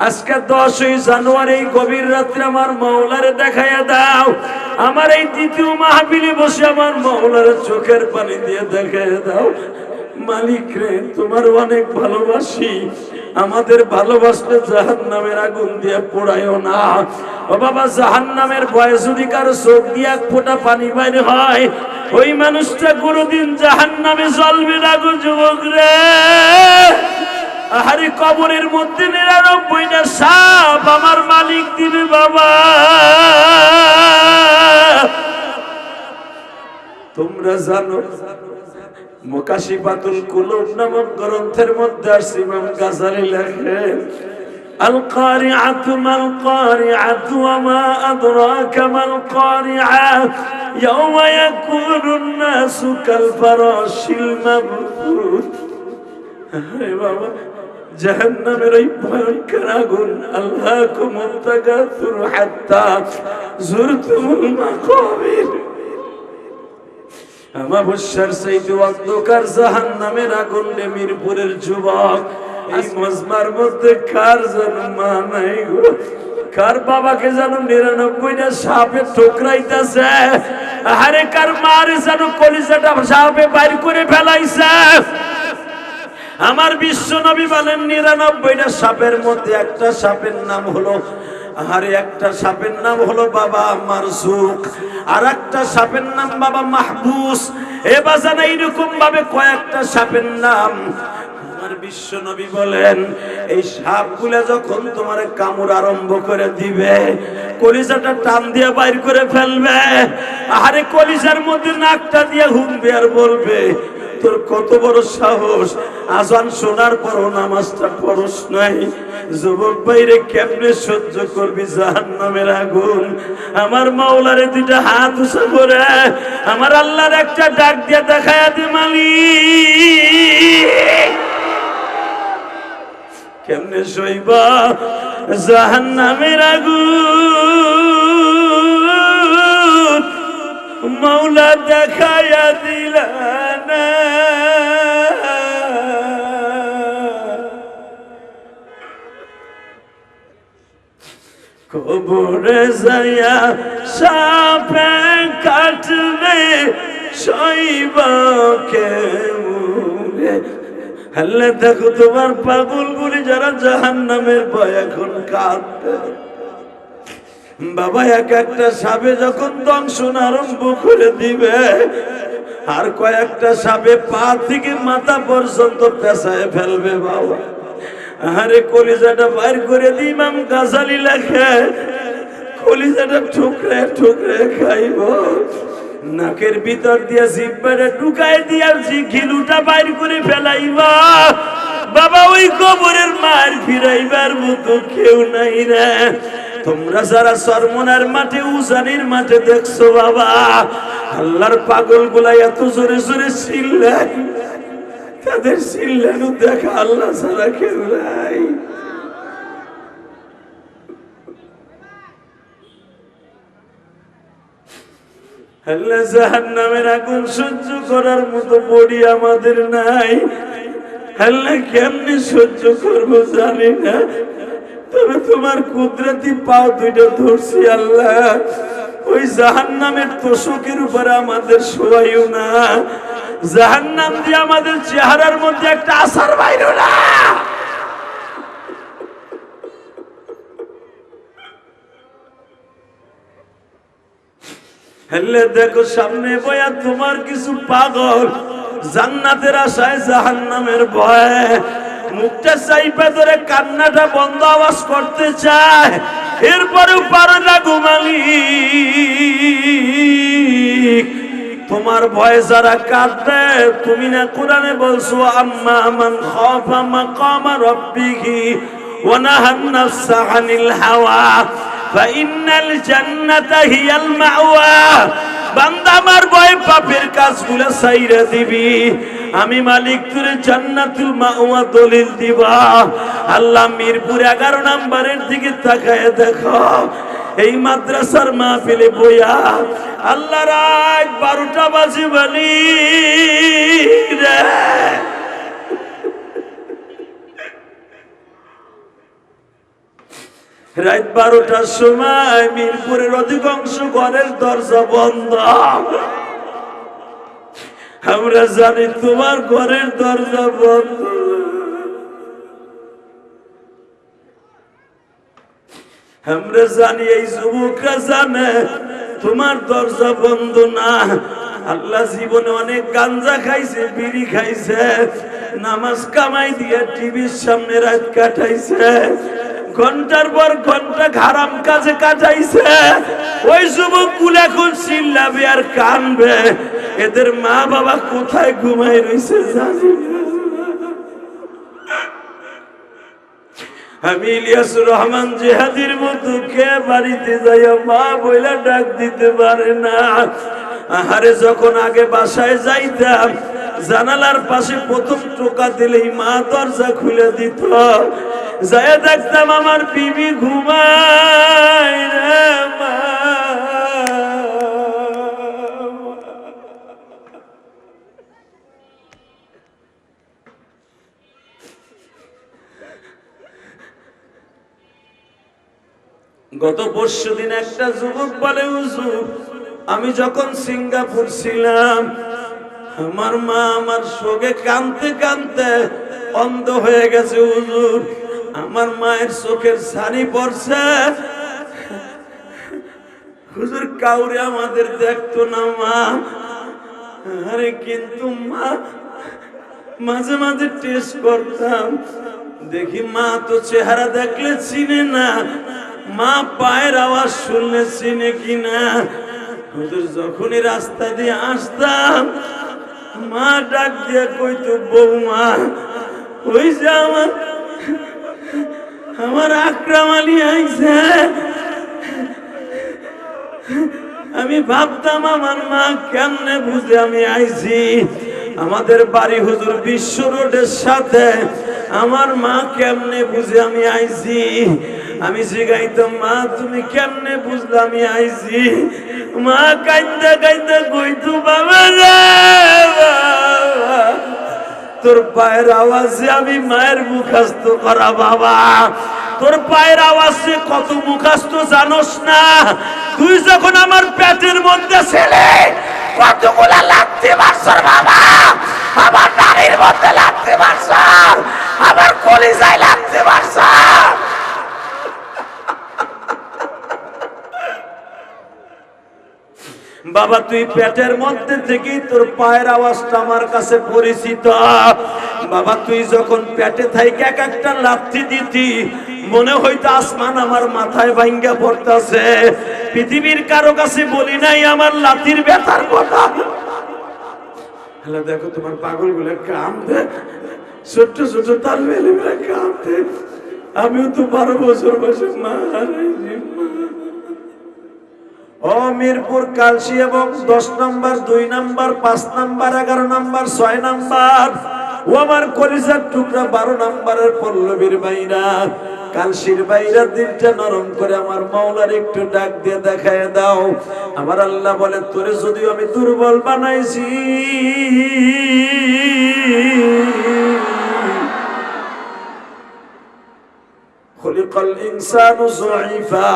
আজকে 10ই জানুয়ারি গভীর রাত্রে আমার মাওলারে দেখাইয়া দাও। আমার এই দ্বিতীয় মাহফিলে বসে আমার মাওলার চোখের পানি দিয়ে দেখাইয়া দাও। মালিক রে, তোমার অনেক ভালোবাসি, আমাদের ভালোবাসলে জাহান্নামের আগুন দিয়ে পোড়াইও না। ও বাবা, জাহান্নামের ভয়ে যদি কারো চোখ দিয়ে এক ফোঁটা পানি বাইরে হয়, ওই মানুষটা কোনোদিন জাহান্নামে জ্বলবে না গো যুবক রে। আহারে, কবরের মধ্যে 99টা সাপ আমার মালিক দিবে বাবা। তোমরা জানো মুকাশিফাতুল কুলুব নামক গ্রন্থের মধ্যে আসছে, ইমাম গাজালি লেখেন, আল কারিআতু মাল কারিআতু ওয়া মা আদরাকা মাল কারিআ ইয়াওমা ইয়াকুনুন নাসু কাল ফারাশিল মাবথুথ। আরে বাবা, জাহান্নামের ওই ভয়ঙ্কর আগুন, আল্লাহুকুমুত তাকাসুর হাত্তা যুরতুমুল মাকাবির। আমাবস্যার চাইতে অন্ধকার জাহান্নামের আগুন রে মিরপুরের যুবক, এই মজমার মধ্যে কার যেন মা নাই গো, কার বাবাকে যেন 99টা সাপে ঠোকরাইতেছে। আরে কার মারে যেন কলিজাটা সাপে বাইর করে ফেলাইছে। আমার বিশ্ব নবী বলেন 99টা সাপের মধ্যে একটা সাপের নাম হলো, আরে একটা সাপের নাম হলো বাবা মারজুক, আর একটা সাপের নাম বাবা মাহবুস। এ বাজান এইরকম ভাবে কয়েকটা সাপের নাম। আমার বিশ্ব নবী বলেন, এই সাপগুলা যখন তোমার কামড় আরম্ভ করে দিবে, কলিজাটা টান দিয়ে বাইর করে ফেলবে। আরে কলিজার মধ্যে নাকটা দিয়ে হুমবে আর বলবে, তোর কত বড় সাহস, আজান শোনার পরও নামাজটা পড়স নাই। যুবক ভাইরে, কেমনে সহ্য করবি জাহান্নামের আগুন? আমার মাওলারে 2টা হাত উঁচু করে আমার আল্লাহর একটা ডাক দিয়ে দেখায়া দে মালিক। কেমনে সইবা জাহান্নামের আগুন? মাওলা দেখায়া দিলা না। কবরে যাইয়া সাপে কাটবে সইবা কেমনে? হ্যালে দেখো তোমার পাগল গুলি যারা জাহান্নামের ভয় এখন কাঁদবে বাবা। একটা সাপে যখন দংশন আরম্ভ করে দিবে, আর কয়েকটা সাপে পা থেকে মাথা পর্যন্ত পেঁচায় ফেলবে বাবা। আরে কলিজাটা বাইর করে দি, ইমাম গাজালি লেখে, কলিজাটা ঠুকরে ঠুকরে খাইব, নাকের ভিতর দিয়া জিহ্বাটা ঢুকাই দিয়া ঘিলুটা বাইর করে ফেলাইবা বাবা। ওই কবরের মার ফিরাইবার মতো কেউ নাই রে। তোমরা যারা চরমনার মাঠে, উজানির মাঠে দেখছো বাবা, আল্লাহর পাগল গুলা এত জোরে জোরে চিল্লায়, তাদের চিল্লানো দেখা আল্লাহ ছাড়া কেউ নাই। আল্লাহ, জাহান্নামের আগুন সহ্য করার মতো বডি আমাদের নাই। আল্লাহ, কেমনে সহ্য করবো জানি না, তবে তোমার কুদরতি পাও 2টা ধরছি আল্লাহ। ওই জাহান্নামের তোষকের উপরে আমাদের শোয়াইও না, জাহান্নাম দিয়ে আমাদের চেহারার মধ্যে একটা আসার বাইরো না। হেলে দেখো সামনে বয়া তোমার কিছু পাগল জান্নাতের আশায় জাহান্নামের ভয়ে মুখটা চাইপা ধরে কান্নাটা বন্ধ আওয়াজ করতে চায়, এরপরেও পারো না ঘুমালি। তোমার ভয়ে যারা কাঁদবে, তুমি না কোরআনে বলছো, আম্মা মান খাফা মাকামা রাব্বিহি ওয়া নাহান নাফসা আনিল হাওয়া ফাইন্নাল জান্নাতা হিয়াল মাওয়া। বান্দা, আমার ভয় পাপের কাজগুলো ছাইরা দিবি, আমি মালিক তোরে জান্নাতুল মাওয়া দলিল দিবা। আল্লাহ মিরপুর 11 নম্বরের দিকে তাকায় দেখো, এই মাদ্রাসার মাহফিলে বইয়া আল্লাহ রাত 12টা বাজে বলি রে, রাত 12টার সময় মিরপুরের অধিকাংশ ঘরের দরজা বন্ধ। আমরা জানি তোমার ঘরের দরজা বন্ধ। আমরা জানি এই যুবকরা জানে তোমার দরজা বন্ধ না। আল্লাহ জীবনে অনেক গাঞ্জা খাইছে, বিড়ি খাইছে, নামাজ কামাই দিয়ে টিভির সামনে রাত কাটাইছে, ঘন্টার পর ঘন্টা হারাম কাজে কাটাইছে। ওই যুবকগুলো এখন চিল্লাবে আর কানবে, এদের মা বাবা কোথায় ঘুমাই রইছে জানি না। আমি ইলিয়াসুর রহমান জিহাদির মতো কে বাড়িতে যাইয়া মা বইলা ডাক দিতে পারে না। আহারে যখন আগে বাসায় যাইতাম, জানালার পাশে প্রথম টোকা দিলেই মা দরজা খুলে দিত। যাইয়া দেখতাম আমার বিবি ঘুমায় রে মা। গত পরশুদিন একটা যুবক বলে, হুজুর আমি যখন সিঙ্গাপুর ছিলাম, আমার মা আমার শোকে কাঁদতে কাঁদতে অন্ধ হয়ে গেছে। হুজুর আমার মায়ের চোখের ছানি পড়ছে। হুজুর কাউরে আমাদের দেখতো না মা। আরে কিন্তু মা মাঝে মাঝে টেস্ট করতাম, দেখি মা তো চেহারা দেখলে চিনে না, মা পায়ের আওয়াজ শুনলে চিনে কিনা। হুজুর যখনই রাস্তা দিয়ে আসতাম, মা ডাক দিয়ে কইতো, বৌমা ওই যে আমার আকরাম আলী আইছে। আমি ভাবতাম আমার মা কেমনে বুঝে আমি আইছি। আমাদের বাড়ি হুজুর বিশ্ব রোডের সাথে, আমার মা কেমনে বুঝে আমি আইছি। আমি জিগাইতাম, মা তুমি কেমনে বুঝলে আমি আইছি। মা কাইন্দা কাইন্দা কইতো, বাবা রে তোর পায়ের আওয়াজে আমি মায়ের মুখস্থ করা। বাবা তোর পায়ের আওয়াজে কত মুখস্থ জানোস না। তুই যখন আমার পেটের মধ্যে ছিলে কতগুলা লাগতে পারছর বাবা। আমার নারীর মধ্যে লাগতে পারছর, আমার কলিজায় লাগতে পারছর। বাবা তুই পেটের মধ্যে থেকেই তোর পায়ের আওয়াজটা আমার কাছে পরিচিত। বাবা তুই যখন পেটে থাইকে এক একটা লাথি দিতি, মনে হইতো আসমান আমার মাথায় ভাঙ্গা পড়তাছে। পৃথিবীর কারো কাছে বলি নাই আমার লাথির ব্যথার কথা। হ্যালো দেখো তোমার পাগলগুলো কাঁদে, ছোট্ট ছোট তালবেলিগুলো কাঁদে। আমিও তো 12 বছর বয়সে মা হারাইছি। ও মিরপুর কালসি এবং 10 নম্বর, 2 নম্বর, 5 নম্বর, 11 নম্বর, 6 নম্বর, ও আমার কলিজার টুকরা 12 নম্বরের পল্লবীর বাইরা, কালসির বাইরা দিলটা নরম করে আমার মাওলার একটু ডাক দিয়ে দেখায় দাও। আমার আল্লাহ বলে, তোরে যদিও আমি দুর্বল বানাইছি, খলিকাল ইনসানু যায়ীফা,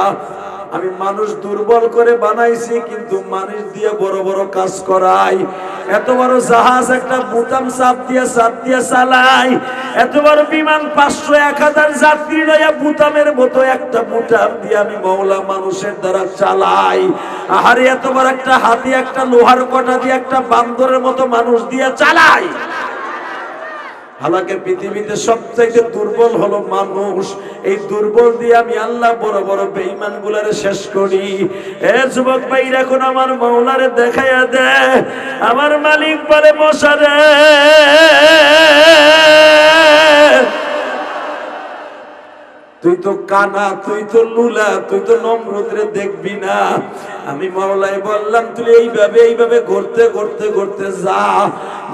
আমি মানুষ দুর্বল করে বানাইছি, কিন্তু মানুষ দিয়ে বড় বড় কাজ করাই। এত বড় জাহাজ একটা বুতাম চাপ দিয়ে চালাই। এত বড় বিমান 500-1000 যাত্রী লইয়া বুতামের মতো একটা বুতাম দিয়ে আমি মাওলা মানুষের দ্বারা চালাই। আহারে এত বড় একটা হাতি একটা লোহার কটা দিয়ে একটা বান্দরের মতো মানুষ দিয়ে চালাই। হালাকে পৃথিবীতে সবচাইতে দুর্বল হলো মানুষ। এই দুর্বল দিয়ে আমি আল্লাহ বড় বড় বেঈমান গুলারে শেষ করি। এ যুবক ভাই এখন আমার মাওলারে দেখাইয়া দে। আমার মালিক বলে, মশারে তুই তো কানা, তুই তো লুলা, তুই তো নমরুদরে দেখবি না। আমি মাওলাই বললাম, তুই এইভাবে ঘুরতে ঘুরতে ঘুরতে যা।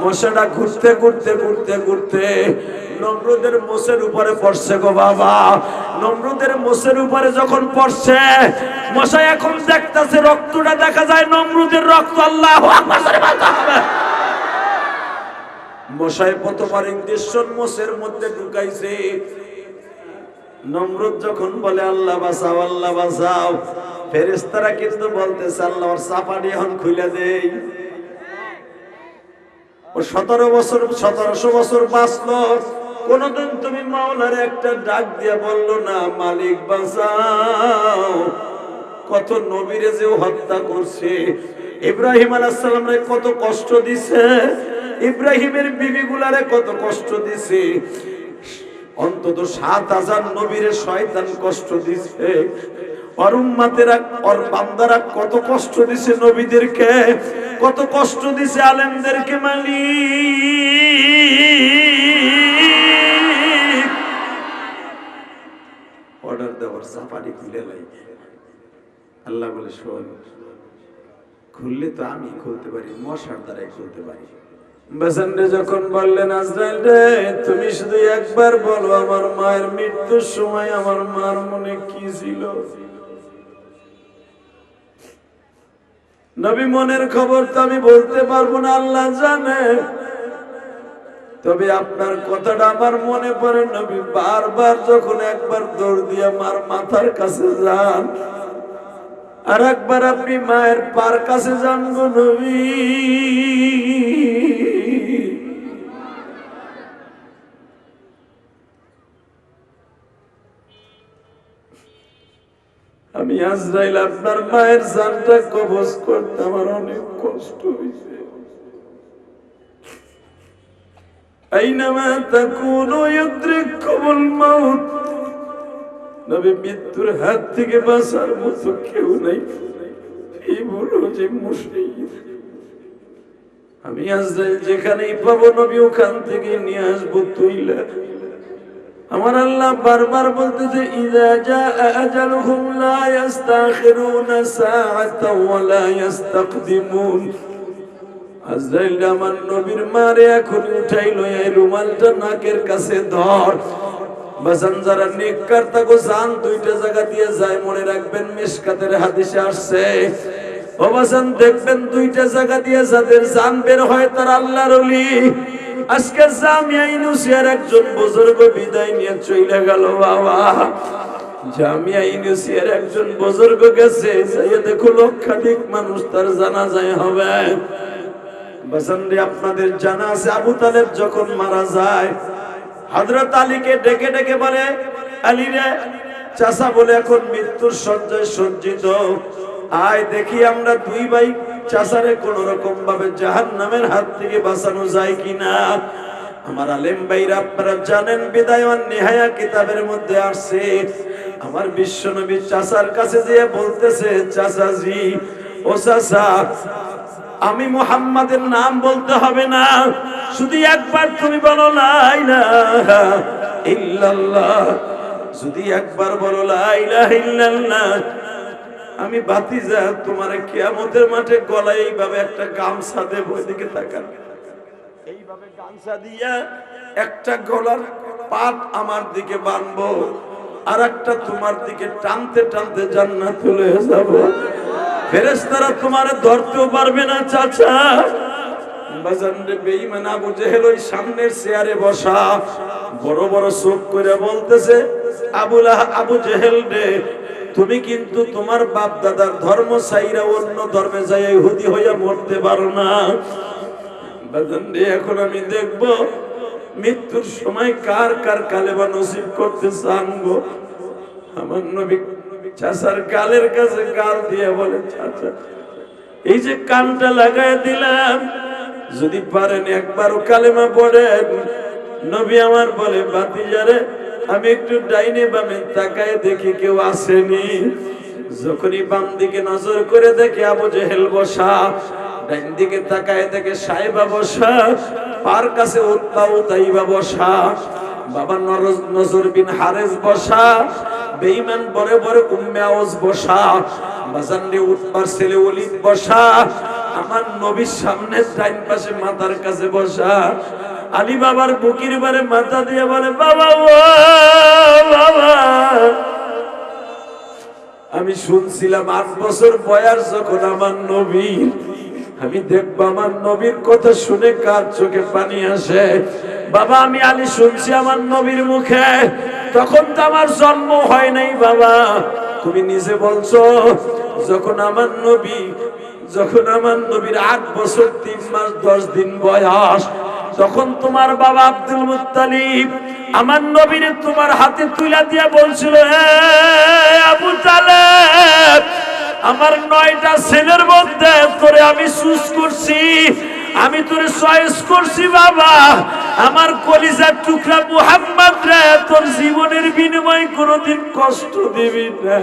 মশাটা ঘুরতে ঘুরতে ঘুরতে ঘুরতে নমরুদের মোষের উপরে পড়ছে গো বাবা। নমরুদের মোষের উপরে যখন পড়ছে, মশা এখন দেখতেছে রক্তটা দেখা যায় নমরুদের রক্ত। আল্লাহু আকবার বলতে হবে। মশাই প্রথমবার ইঞ্জেকশন মোষের মধ্যে ঢুকাইছে। নমরুদ যখন বলে আল্লাহ বাঁচাও আল্লাহ বাঁচাও, ফেরেশতারা কিন্তু বলতেছে আল্লাহ ওর চাপাটি এখন খুলে দেই। ও 1700 বছর বাঁচলো, কোনদিন তুমি মাওলার একটা ডাক দিয়ে বললো না মালিক বাঁচাও? কত নবীরে যে হত্যা করছে, ইব্রাহিম আলাইহিস সালামরে কত কষ্ট দিছে, ইব্রাহিমের বিবিগুলারে কত কষ্ট দিছে, অন্তত 7000 নবীরে শয়তান কষ্ট দিছে, আর উম্মতেরা আর বান্দারা কত কষ্ট দিছে, নবীদেরকে কত কষ্ট দিছে, আলেমদেরকে মালিক অর্ডার দেওয়ার চাপাটি খুলে লাই। আল্লাহ বলে শোন, খুললে তো আমি খুলতে পারি, মশার দ্বারাই খুলতে পারি। বেজানরে যখন বললেন আজরাইল রে তুমি শুধু একবার বলো আমার মায়ের মৃত্যুর সময় আমার মার মনে কি ছিল। নবী মনের খবর তো আমি বলতে পারবো না, আল্লাহ জানে, তবে আপনার কথাটা আমার মনে পড়ে নবী বারবার যখন একবার দৌড় দিয়ে মার মাথার কাছে যান, আর একবার আপনি মায়ের পার কাছে যান গো নবী। আমি আজরাইল আপনার মায়ের জানটা কবজ করতে আমার অনেক কষ্ট হয়েছে। আইনামা তাকুনু ইউদরিকুমুল মাউত, নবী মৃত্যুর হাত থেকে বাঁচার মতো কেউ নাই, এই বলো যে মুশরিক। আমি আজরাইল যেখানেই পাবো নবী ওখান থেকে নিয়ে আসবো তুইলা। আমার আল্লাহ বারবার বলতেছে ইযা জাআ আজালুহুম লা ইস্তাখিরুনা সাআতাও ওয়া লা ইস্তাকদিমুন। আজরাইল আমার নবীর মারে এখন উঠাইলো, এই রুমালটা নাকের কাছে ধর। বাজান যারা নেককার তাকে জান দুইটা জায়গা দিয়ে যায়, মনে রাখবেন মিশকাতের হাদিসে আসছে, ও বাজান দেখবেন দুইটা জায়গা দিয়ে যাদের জান বের হয় তারা আল্লাহর ওলি। আজকে জামিয়া ইউনিভার্সিটির একজন বুজুর্গ বিদায় নিয়ে চলে গেল বাবা, জামিয়া ইউনিভার্সিটির একজন বুজুর্গ গেছে, যাইয়া দেখো লক্ষাধিক মানুষ তার জানাজায় হবে। বাজান রে আপনাদের জানা আছে আবু তালেব যখন মারা যায়, হযরত আলীকে ডেকে ডেকে বলে আলী রে চাচা বলে এখন মৃত্যুর শয্যায় সজ্জিত, আয় দেখি আমরা দুই ভাই চাচারে কোন রকম ভাবে জাহান্নামের হাত থেকে বাঁচানো যায় কিনা। আমার আলেম ভাইরা আপনারা জানেন বিদায় ওয়ান নিহায়া কিতাবের মধ্যে আসছে, আমার বিশ্বনবী চাচার কাছে যেয়ে বলতেছে চাচাজি ও চাচা আমি মুহাম্মাদের নাম বলতে হবে না, শুধু একবার তুমি বলো লা ইলাহা ইল্লাল্লাহ, যদি একবার বলো লা ইলাহা ইল্লাল্লাহ, আমি ভাতিজা তোমার কিয়ামতের মাঠে গলায় এইভাবে একটা গামছা দেব, এদিকে তাকান, এইভাবে গামছা দিয়া একটা গলার পাট আমার দিকে বাঁধবো, আর একটা তোমার দিকে টানতে টানতে জান্নাতে লয়ে যাব, ফেরেশতারা তোমারে ধরতেও পারবে না চাচা। বাজান রে বেঈমান আবু জেহেল ওই সামনের চেয়ারে বসা, বড় বড় চোখ করে বলতেছে আবু জেহেল রে তুমি কিন্তু তোমার বাপ দাদার ধর্ম ছাইরা অন্য ধর্মে যাই ইহুদি হইয়া মরতে পারো না। বাজান রে এখন আমি দেখব মৃত্যুর সময় কার কার কালেমা নসিব করতে চান গো। আমার নবী চাচার গালের কাছে গাল দিয়ে বলে চাচা এই যে কানটা লাগায় দিলাম, যদি পারেন একবারও কালেমা পড়েন। নবী আমার বলে ভাতিজারে আমি একটু ডাইনে বামে তাকায় দেখি কেউ আসেনি, যখনই বাম দিকে নজর করে দেখে আবু জেহেল বসা, ডাইন দিকে তাকায় দেখে সাইবা বসা, পার কাছে উতবা উতাইবা বসা, বাবা নজর বিন হারেস বসা, বেঈমান বড় বড় উম্মে আওস বসা, বাজানরে উতবার ছেলে ওলীদ বসা, আমার নবীর সামনে ডাইন পাশে মাথার কাছে বসা। আলী বাবার বুকের উপরে মাথা দিয়ে বলে বাবা ও বাবা, আমি শুনছিলাম 8 বছর বয়স যখন আমার নবীর, আমি দেখবো আমার নবীর কথা শুনে কার চোখে পানি আসে। বাবা আমি আলী শুনছি আমার নবীর মুখে তখন তো আমার জন্ম হয় নাই বাবা। তুমি নিজে বলছো যখন আমার নবীর 8 বছর 3 মাস 10 দিন বয়স, তখন তোমার বাবা আব্দুল মুত্তালিব আমার নবীরে তোমার হাতে তুলে দিয়ে বলছিল, আবু তালেব, আমার 9টা ছেলের মধ্যে তোরে আমি চুজ করছি, আমি তোরে চয়েস করছি বাবা, আমার কলিজার টুকরা মুহাম্মদ রে তোর জীবনের বিনিময়ে কোনোদিন কষ্ট দিবি না।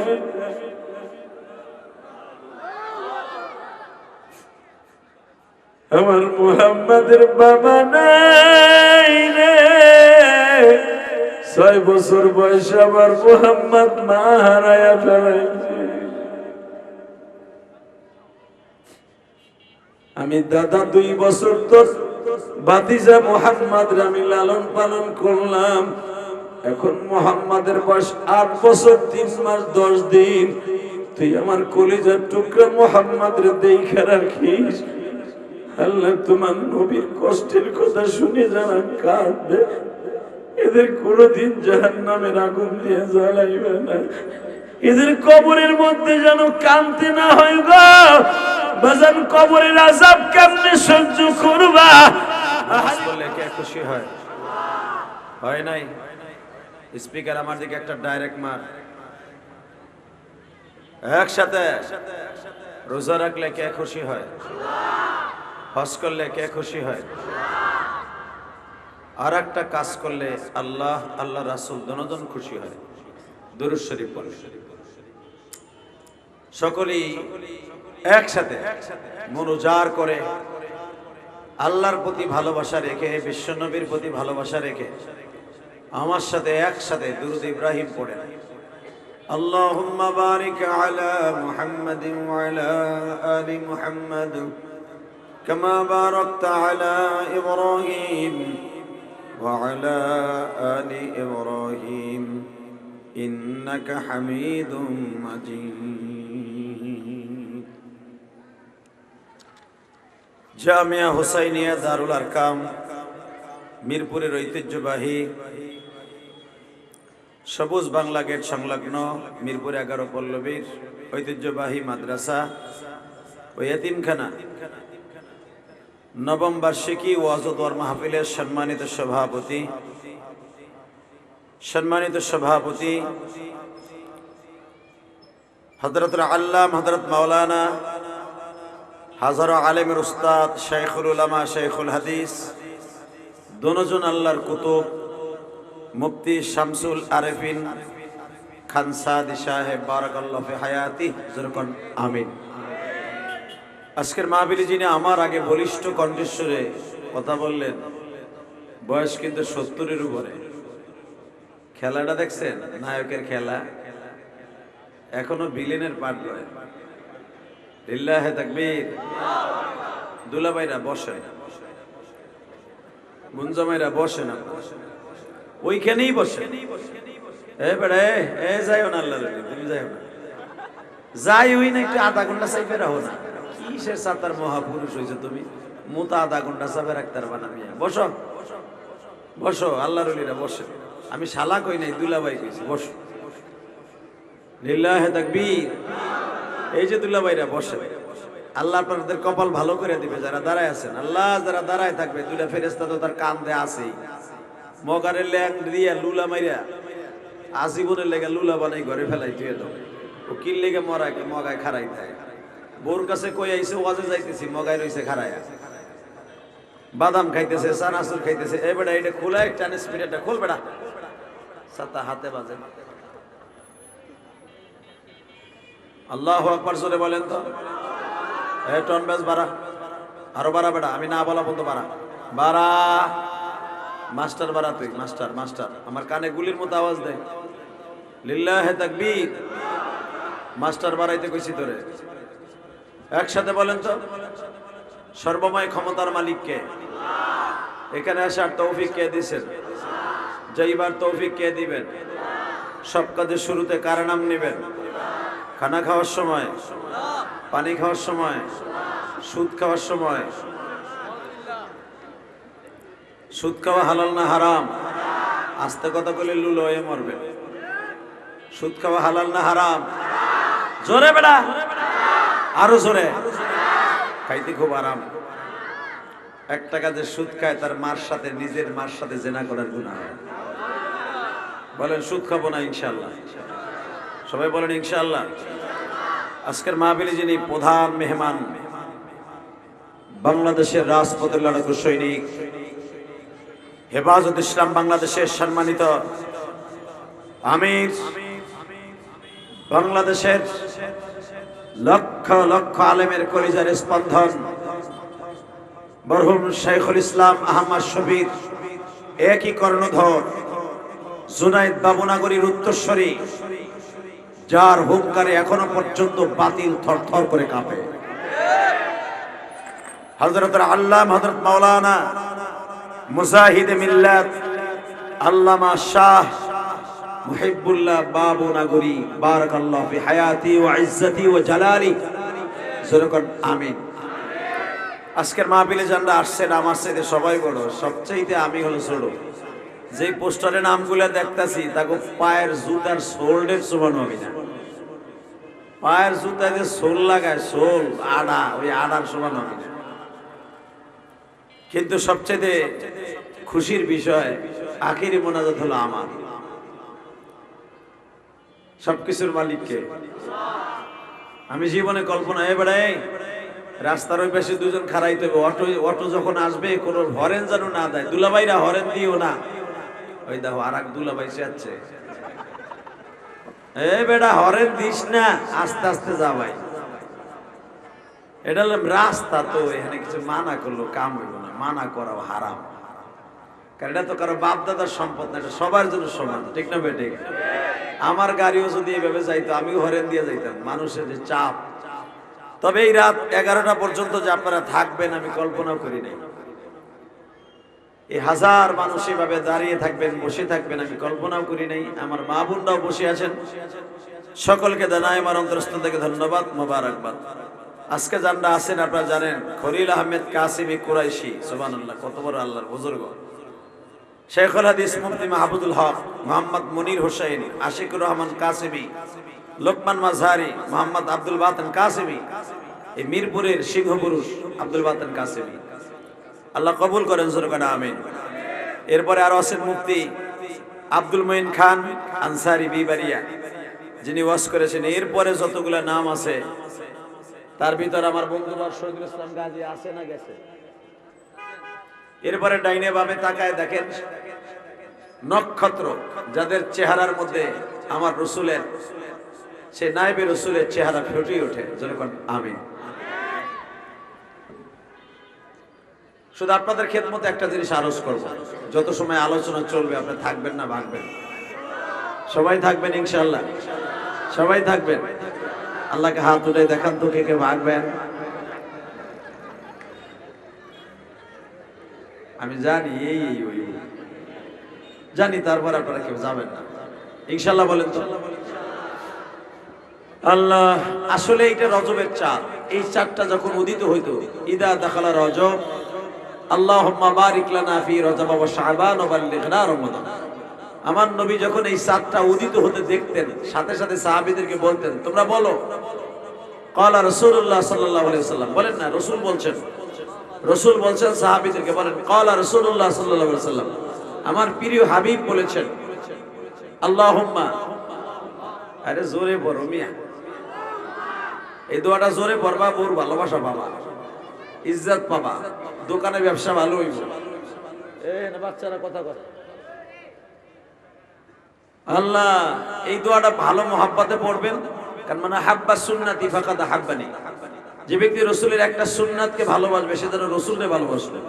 আমার মুহাম্মাদের বাবা নাই রে, 6 বছর বয়সে আমার মুহাম্মদ মা হারায়া ফেলাইছে। আমি দাদা 2 বছর তোর ভাতিজা মুহাম্মদ রে আমি লালন পালন করলাম। এখন মুহাম্মাদের বয়স 8 বছর 3 মাস 10 দিন। তুই আমার কলিজার টুকরা মুহাম্মদ রে দেখে রাখিস। আল্লাহ তোমার নবীর কষ্টের কথা শুনে যারা কাঁদবে, এদের কোনদিন জাহান্নামের আগুন দিয়ে জ্বালাইবে না। এদের কবরের মধ্যে যেন কাঁদতে না হয় গো বাজান। কবরের আযাব কেমনে সহ্য করবা? বললে কে খুশি হয়? হয় নাই? স্পিকার আমার দিকে একটা ডাইরেক্ট মার। একসাথে রোজা রাখলে কে খুশি হয়? হজ করলে কে খুশি হয়? আর একটা কাজ করলে আল্লাহ আল্লাহ রাসূল দুজন খুশি হয়। দুরূদ শরীফ পড়ে সকলেই একসাথে মনোজার করে আল্লাহর প্রতি ভালোবাসা রেখে, বিশ্বনবীর প্রতি ভালোবাসা রেখে আমার সাথে একসাথে দুরূদ ইব্রাহিম পড়েন। আল্লাহুম্মা বারিক আলা মুহাম্মাদিন ওয়া আলা আলি মুহাম্মাদ কামা বারাকতা আলা ইব্রাহিম ওয়া আলা আলি ইব্রাহিম ইন্নাকা হামিদুম মাজিদ। জামিয়া হুসাইনিয়া দারুল আরকাম মিরপুরের ঐতিহ্যবাহী সবুজ বাংলা গেট সংলগ্ন মিরপুর 11 পল্লবীর ঐতিহ্যবাহী মাদ্রাসা ও এতিমখানা নবম বার্ষিকী ওয়াজ ও দোয়া মাহফিলের সম্মানিত সভাপতি হযরত আল্লামা হযরত মাওলানা হাজারো আলেমের উস্তাদ শাইখুল উলামা শাইখুল হাদিস দুজন আল্লাহর কুতুব মুফতি শামসুল আরেফিন খান সাদি সাহেব বারাকাল্লাহু ফি হায়াতি যরকন আমিন। আজকের মাহফিলে যিনি আমার আগে বলিষ্ঠ কণ্ঠস্বরে কথা বললেন, বয়স কিন্তু 70-এর উপরে। খেলাটা দেখছেন? নায়কের খেলা, এখনো ভিলেনের পাঠ লয়। লিল্লাহি তাকবীর। দুলাভাইরা বসেন, মুনজামাইরা বসেন, ওইখানেই বসেন। যাইও না, আল্লাহ তুমি যাইও না, যাই হই না, একটু আধা ঘন্টা চাইপে রাখো না। কিসের সাতার মহাপুরুষ হয়েছে তুমি, মোতা আধা ঘন্টা চাপে রাখতে পারবা না। বসো বসো, আল্লাহর ওলিরা বসে। আমি শালা কই নাই, দুলাভাই কইছি, বসো। লিল্লাহি তাকবীর। এই যে দুলাভাইরা বসে, আল্লাহ আপনাদের কপাল ভালো করে দিবে যারা দাঁড়ায় আছেন। আল্লাহ যারা দাঁড়ায় থাকবে, দুইটা ফেরেশতা তো তার কান দিয়ে আছেই, মগারের ল্যাং দিয়া লুলা মাইরা আজীবনের লেগে লুলা বানাই ঘরে ফেলাই দিয়ে দাও। ও কিল লেগে মগায় খারাই থাকে। বোর কাছে কই আইছে, ওয়াজে যাইতেছি, মগায় রইছে খারায়া, বাদাম খাইতেছে, চানাচুর খাইতেছে। এই বেটা এটা খোলা, একটা স্পিরিটটা খোল বেটা, ছাতা হাতে বাজে। আল্লাহু আকবার জোরে বলেন তো। এই টন বেজ বাড়া, আরো বাড়া বেটা, আমি না বলা বলতে বাড়া বাড়া। মাস্টার বাড়া, তুই মাস্টার মাস্টার, আমার কানে গুলির মতো আওয়াজ দেয়। লিল্লাহি তাকবীর। মাস্টার বাড়াইতে কইছি তোরে। একসাথে বলেন তো, সর্বময় ক্ষমতার মালিক কে? এখানে আসার তৌফিক কে দিবেন? যাইবার তৌফিক কে দিবেন? সব কাজের শুরুতে কার নাম নেবেন? খানা খাওয়ার সময়, পানি খাওয়ার সময়, সুদ খাওয়ার সময়। সুদ খাওয়া হালাল না হারাম? আস্তে কথা বলে লুলো হয়ে মরবেন। সুদ খাওয়া হালাল না হারাম? জোরে বেড়া, আরো জোরে। খাইতে খুব আরাম। 1 টাকা যে সুদ খায় তার মার সাথে, নিজের মার সাথে জেনা করার গুনাহ হয়। বলেন সুদ খাবো না ইনশাআল্লাহ। সবাই বলেন ইনশাআল্লাহ। আজকের মাহফিলে যিনি প্রধান মেহমান, বাংলাদেশের রাজপথের লড়াকু সৈনিক, হেফাজত ইসলাম বাংলাদেশের সম্মানিত আমির, বাংলাদেশের লক্ষ লক্ষ আলেমের কলিজার স্পন্দন, মরহুম শাইখুল ইসলাম আহমদ শফির একই কর্ণধর, জুনাইদ বাবুনগরীর উত্তরসূরি, যার হুঙ্কারে এখনো পর্যন্ত বাতিল থরথর করে কাঁপে, হযরত আল্লামা হযরত মাওলানা মুজাহিদ মিল্লাত আল্লামা শাহ মুহিবুল্লাহ বাবুনগরী বারাকাল্লাহু ফি হায়াতি ওয়া ইজ্জতি ওয়া জালালি। জোরকন আমিন। আজকের মাহফিলে যারা আসছেন আমার চাইতে সবাই বড়, সবচাইতে আমি হলো ছোট। যেই পোস্টারে নামগুলো দেখতাছি তাকে পায়ের জুতার সোলের সমান হবে না। পায়ের জুতা যে সোল লাগায়, সোল আড়া, ওই আড়ার সমান হবে না। কিন্তু সবচেয়ে খুশির বিষয় আখিরি মোনাজাত হলো আমার। সবকিছুর মালিককে আমি জীবনে কল্পনা বেড়াই রাস্তার ওই পাশে দুজন খাড়াইতে হবে, অটো যখন আসবে কোন হরেন যেন না দেয়। দুলাভাইরা হরেন দিও না। ওই দেখো আর এক দুলাভাই যাচ্ছে, এ বেটা হরেন দিস না, আস্তে আস্তে যা ভাই। এটা হলো রাস্তা, তো এখানে কিছু মানা করলো কাম হইল না। মানা করা হারাম, কারণ এটা তো কারো বাপ দাদার সম্পদ না, এটা সবার জন্য সমান, ঠিক না বেটে? আমার গাড়িও যদি এইভাবে যাইতো আমিও হরেন দিয়ে যাইতাম। মানুষের যে চাপ। তবে এই রাত 11টা পর্যন্ত যে আপনারা থাকবেন আমি কল্পনাও করি নাই। এই হাজার মানুষ এভাবে দাঁড়িয়ে থাকবেন, বসে থাকবেন আমি কল্পনাও করি নাই। আমার মা বোনরাও বসে আছেন, সকলকে জানাই আমার অন্তরস্থল থেকে ধন্যবাদ, মোবারকবাদ। আজকে যারা আছেন আপনারা জানেন, খলিল আহমেদ কাসিমি কুরাইশি, সুবহানাল্লাহ, কত বড় আল্লাহর বুজুর্গ। শেখুল হাদিস মুফতি মাহবুবুল হক, মোহাম্মদ মুনির হোসেন, আশিকুর রহমান কাসিমি, লোকমান মাঝহারি, মোহাম্মদ আব্দুল বাতেন কাসিমি, এই মিরপুরের সিংহপুরুষ আব্দুল বাতেন কাসিমি, আল্লাহ কবুল করেন, জোরকানা আমিন। এরপরে আরো আছেন মুফতি আব্দুল মঈন খান আনসারি বিবারিয়া, যিনি ওয়াজ করেছেন। এরপরে যতগুলো নাম আছে তার ভিতর আমার বন্ধু শহীদুল ইসলাম গাজী আছে না গেছে? এরপরে ডাইনে বামে তাকায় দেখেন নক্ষত্র, যাদের চেহারার মধ্যে আমার রসুলের, সে নায়েবে রসুলের চেহারা ফুটে ওঠে। যেরকম আমিন। শুধু আপনাদের খেদমতে একটা জিনিস আরজ করব, যত সময় আলোচনা চলবে আপনি থাকবেন না ভাগবেন? সবাই থাকবেন ইনশাআল্লাহ? সবাই থাকবেন? আল্লাহকে হাত তুলে দেখান তো কে কে ভাগবেন। আমি জানি এই ওই জানি, তারপর আপনারা কেউ যাবেন না ইনশাআল্লাহ, বলেন তো? আল্লাহ, আসলে এটা রজবের চাঁদ। এই চাঁদটা যখন উদিত হইতো, ইদা দাখালা রজব আল্লাহুম্মা বারিক লানা ফি রজব ওয়া শাবান ওয়া বাল্লিগনা রমাদান। আমার নবী যখন এই চাঁদটা উদিত হতে দেখতেন, সাথে সাথে সাহাবীদেরকে বলতেন, তোমরা বলো ক্বালা রাসূলুল্লাহ সাল্লাল্লাহু আলাইহি ওয়াসাল্লাম। বলেন না, রাসূল বলছেন। রাসূল বলছেন সাহাবীদেরকে বলেন ক্বালা রাসূলুল্লাহ সাল্লাল্লাহু আলাইহি ওয়াসাল্লাম, আমার প্রিয় হাবিব বলেছেন আল্লাহুম্মা। আরে জোরে পড়ো মিয়া, এই দোয়াটা জোরে পড়বা, বউর ভালোবাসা পাবা, ইজ্জত পাবা, দোকানে ব্যবসা ভালো হইব। না বাচ্চারা কথা কথা। আল্লাহ, এই দোয়াটা ভালো মহাব্বতে পড়বেন, কারণ মানে হাব্বা সুন্নাতি ফাকাদ হাব্বানি। যে ব্যক্তি রসুলের একটা সুন্নাতকে ভালোবাসবে সে যেন রসুলকে ভালোবাসবে।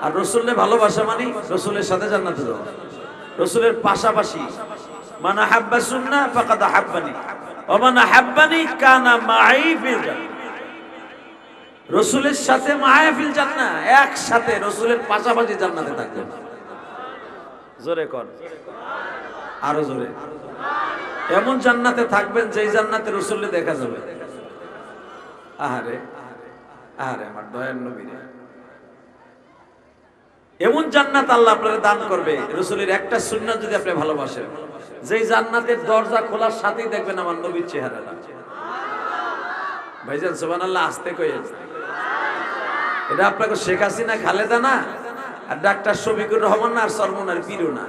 আর রসুলকে ভালোবাসা মানে রসুলের সাথে জান্নাতে যাওয়া, রসুলের পাশাপাশি। মানে হাব্বা সুন্নাহ ফাকাদ হাব্বানি ওয়া মান হাব্বানি কানা মাই ফিল জান্নাহ। রসুলের সাথে মায়া ফিল জান্নাহ, একসাথে রসুলের পাশাপাশি জান্নাতে থাকবে। জোরে কর, আরো জোরে। এমন জান্নাতে থাকবেন যেই জান্নাতে রসুলকে দেখা যাবে। আহারে আহারে আমার দয়ার নবী রে। এমন জান্নাত আল্লাহ আপনাকে দান করবে, রাসূলের একটা সুন্নাত যদি আপনি ভালোবাসেন, যেই জান্নাতের দরজা খোলার সাথেই দেখবেন আমার নবীর চেহারাটা। ভাইজান সুবহানাল্লাহ, আস্তে কইেন। এটা আপনাকে শেখ হাসিনা, খালেদা না, আর ডাক্তার শফিকুর রহমান না, আর সরমনার পীরও না।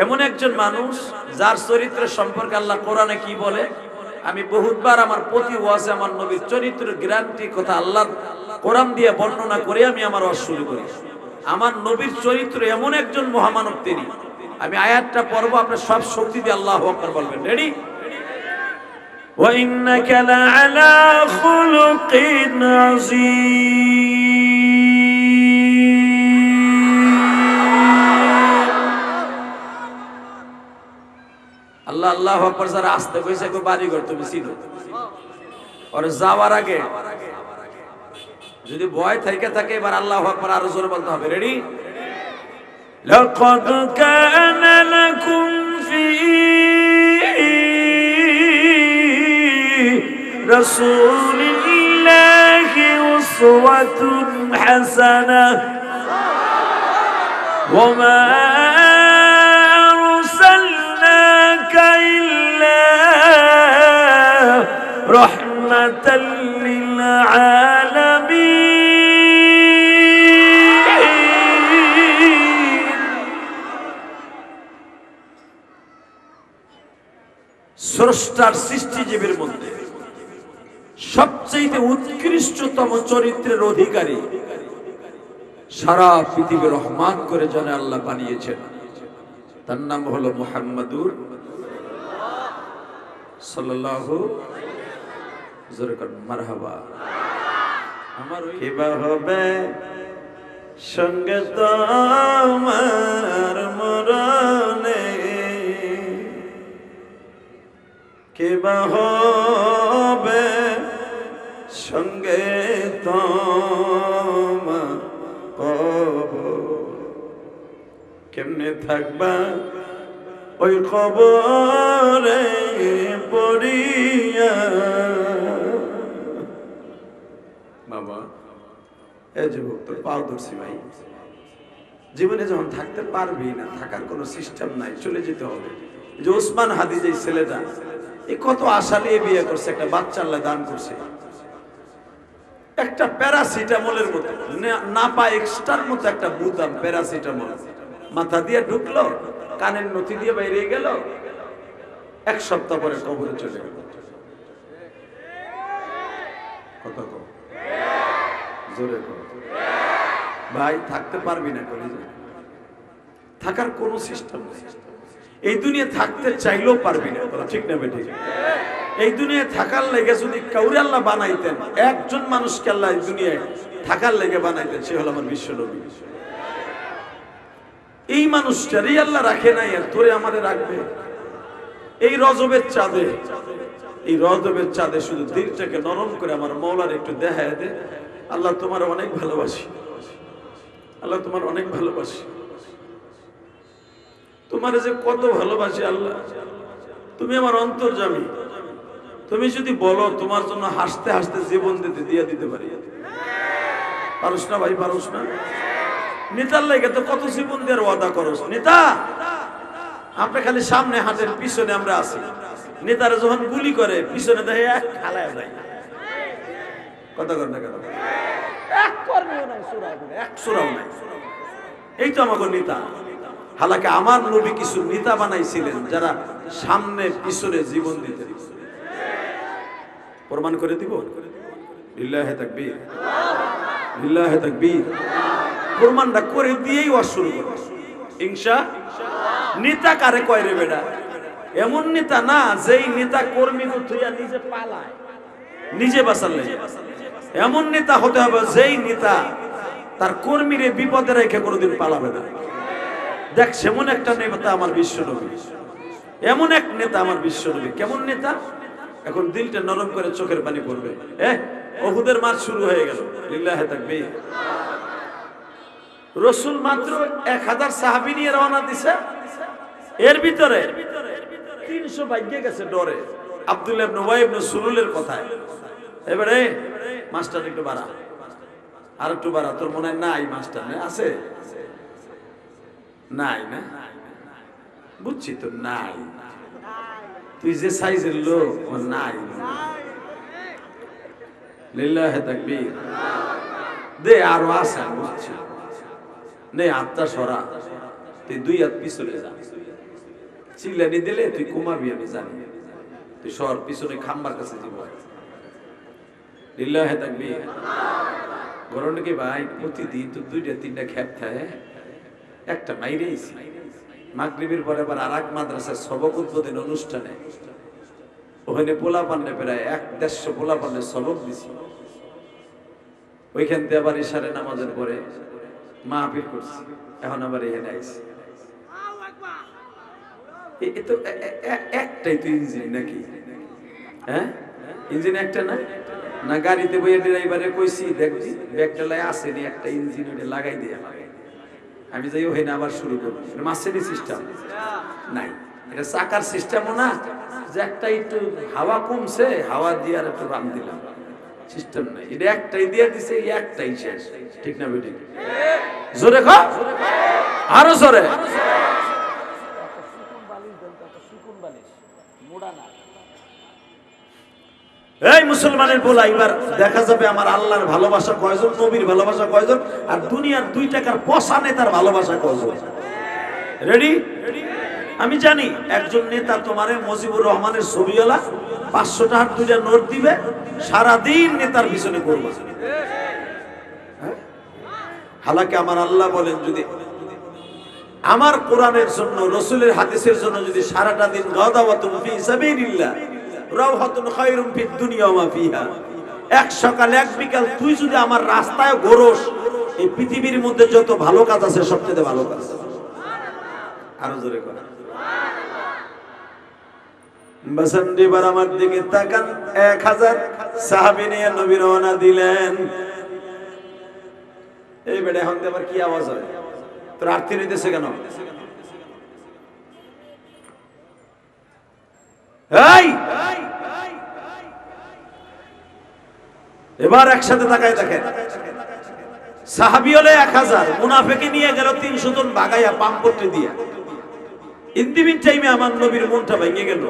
এমন একজন মানুষ যার চরিত্র সম্পর্কে আল্লাহ কোরআনে কি বলে, আমি বহুতবার আমার প্রতি ওয়াজে আমার নবীর চরিত্রের গ্যারান্টি কথা আল্লাহ কোরআন দিয়ে বর্ণনা করে আমি আমার ওয়াজ শুরু করি। আমার নবীর চরিত্র এমন একজন মহামানব তিনি। আমি আয়াতটা পড়বো, আপনি সব শক্তি দিয়ে আল্লাহু আকবার বলবেন। রেডি? ওয়া ইন্নাকা লাআলা খুলুকিন আযীম। আল্লাহ আল্লাহু আকবার যারা আসতে কইছে কো বাড়িঘর তুমি চিনো, আর যাওয়ার আগে যদি ভয় থেকে থাকে এবার আল্লাহু আকবার আরো জোরে বলতে হবে। রেডি? লাকাদ কানা লাকুম ফি রাসূলিল্লাহি উসওয়াতুন হাসানাহ ওয়া মা আরসালনাকা ইল্লা রাহমাতাল লিল আলামিন। স্রষ্টার সৃষ্টিজীবীর মধ্যে সবচেয়ে উৎকৃষ্টতম চরিত্রের অধিকারী, সারা পৃথিবী রহমান করে জানে আল্লাহ বানিয়েছেন, তার নাম হলো মুহাম্মাদুর সাল্লাল্লাহু মারহাবা। আমার কিবা হবে সঙ্গে তোমার মরণে, কিবা হবে সঙ্গে তোমার কবর, কেমনে থাকবা ওই কবরে পড়িয়া। বাবা, এই যে তোর পাও ধরছি ভাই, জীবনে যখন থাকতে পারবি না, থাকার কোনো সিস্টেম নাই, চলে যেতে হবে। যে ওসমান হাদি, যে ছেলেটা, এ কত আশা নিয়ে বিয়ে করছে, একটা বাচ্চা আল্লাহ দান করছে, একটা প্যারাসিটামলের মতো না পা এক্সট্রার মতো একটা বুতাম প্যারাসিটামল মাথা দিয়ে ঢুকলো, কানের নথি দিয়ে বাইরে গেল, এক সপ্তাহ পরে কবরে চলে গেল। কত জোরে ভাই, থাকতে পারবি না, থাকার কোনো সিস্টেম নেই। এই দুনিয়া থাকতে চাইলেও পারবি না, ঠিক না বেঠিক? এই দুনিয়ায় থাকার লেগে যদি কাউরে আল্লাহ বানাইতেন, একজন মানুষকে আল্লাহ এই দুনিয়ায় থাকার লেগে বানাইতেন, সে হলো আমার বিশ্ব নবী। এই মানুষটারই আল্লাহ রাখে নাই, আর তোরে আমাদের রাখবে। এই রজবের চাঁদে, এই রজবের চাঁদে শুধু দিলটাকে নরম করে আমার মওলার একটু দেখায় দে, আল্লাহ তোমার অনেক ভালোবাসি, আল্লাহ তোমার অনেক ভালোবাসি, তোমার যে কত ভালোবাসি আল্লাহ, তুমি আমার অন্তর্যামী। তুমি যদি বলো তোমার জন্য হাসতে হাসতে জীবন দিয়ে দিতে পারি, পারোস না ভাই, পারোস না? নেতার লাগে তো কত জীবন দেওয়ার ওয়াদা করোস। নেতা আপনি খালি সামনে হাঁটেন, পিছনে আমরা আছি। নেতারা যখন গুলি করে পিছনে দেখে এক খালায় যায়, কথা কর না, কথা এক কর্মীও নাই, এক সুরাও নাই। এই তো আমাকে নেতা। হালাকে আমার নবী কিছু নেতা বানাইছিলেন যারা সামনে পিছনে জীবন দিতেন। প্রমাণ করে দিব, লিল্লাহি তাকবীর, লিল্লাহি তাকবীর। প্রমাণটা করে দিয়েই ওয়াজ শুরু করব ইনশাআল্লাহ। নেতা কারে কয় রে বেটা? এমন নেতা না যেই নেতা কর্মীকে থুইয়া নিজে পালায়, নিজে বাঁচার লাগে। এমন নেতা হতে হবে যেই নেতা তার কর্মীরে বিপদে রেখে কোনোদিন পালাবে না। দেখ, সেমন একটা নেতা আমার বিশ্ব নবী, এমন এক নেতা আমার বিশ্ব নবী। কেমন নেতা? এখন দিলটা নরম করে চোখের পানি পড়বে। উহুদের মাঠ শুরু হয়ে গেল, লিল্লাহি তাকবীর। রাসূল মাত্র 1000 সাহাবী নিয়ে রওনা দিছে, এর ভিতরে 300 ভাগ্যে গেছে ডরে। আব্দুল্লাহ ইবনে উবাই ইবনে সুলুলের কথায়, এবারে মাস্টার একটু বাড়া, আর একটু বাড়া, তোর মনে হয় না এই মাস্টার নেই আছে, নাই না, বুঝছি তো নাই, তুই যে সাইজের লোক ও নাই। লিল্লাহে তাকবীর। দে আরো আছে, বুঝছি, নে আত্মা সরা, তুই 2 হাত পিছনে যা, চিল্লানি দিলে তুই কমাবি আমি জানি, তুই সর পিছনে খাম্বার কাছে দিব। লিল্লাহে তাকবীর। গরম কি ভাই, প্রতিদিন তো 2টা-3টা খেপ থাকে, একটা মাইরেইছি। মাগরিবের পরে আবার আরেক মাদ্রাসার সবক উদ্বোধন অনুষ্ঠানে ওখানে পোলাপান্নে প্রায় 150 পোলাপান্নে সবক দিছি। ওইখান থেকে আবার ইশারে নামাজের পরে মাহফিল করছি, এখন আবার এখানে আইছি। একটাই তো ইঞ্জিন নাকি? হ্যাঁ, ইঞ্জিন একটা না? না গাড়িতে বইয়ে ড্রাইভারে কইছি দেখছি ব্যাগটালায় আসেনি, একটা ইঞ্জিন ওটা লাগাই দিয়ে আমি যাই ওখানে আবার শুরু করবো। মাসেরই সিস্টেম নাই, এটা চাকার সিস্টেমও না যে একটা একটু হাওয়া কমছে হাওয়া দিয়ে আর একটু রান দিলাম, সিস্টেম নাই। এটা একটাই দিয়ে দিছে, একটাই শেষ। ঠিক না বেটি? জোরে খা, আরো জোরে। এই মুসলমানের বলা, এবার দেখা যাবে আমার আল্লাহর ভালোবাসা কয়জন, নবীর ভালোবাসা কয়জন, আর দুনিয়ার 2 টাকার পয়সা নেতার ভালোবাসা কয়জন। রেডি? আমি জানি একজন নেতা তোমারে মুজিবুর রহমানের ছবিওয়ালা 500 টাকার 2টা নোট দিবে, সারাদিন নেতার পিছনে করবে। হালাকি আমার আল্লাহ বলেন, যদি আমার কোরআনের জন্য, রাসূলের হাদিসের জন্য যদি সারাটা দিন গাদাওয়াতুন ফি সাবিলিল্লাহ রাওহাতুন খায়রুম ফিদ দুনিয়া ওয়া মা ফিহা, এক সকাল এক বিকাল তুই যদি আমার রাস্তায় ঘোরস, এই পৃথিবীর মধ্যে যত ভালো কাজ আছে সবচেয়ে ভালো কাজ। আরো জোরে কর সুবহানাল্লাহ। বাসান্দি বার আমার দিকে তাকান, 1000 সাহাবী নিয়ে নবী রওনা দিলেন। এই বেটা এখন আবার কি আওয়াজ হয়? তোর আরতি নিতেছে কেন? এই এবার একসাথে তাকায় দেখেন, সাহাবী হলে 1000, মুনাফিকি নিয়ে গেল 300 জন ভাগাইয়া পাম্পট্টি দিয়া। ইন্দিমিন টাইমে আমার নবীর মনটা ভেঙে গেল,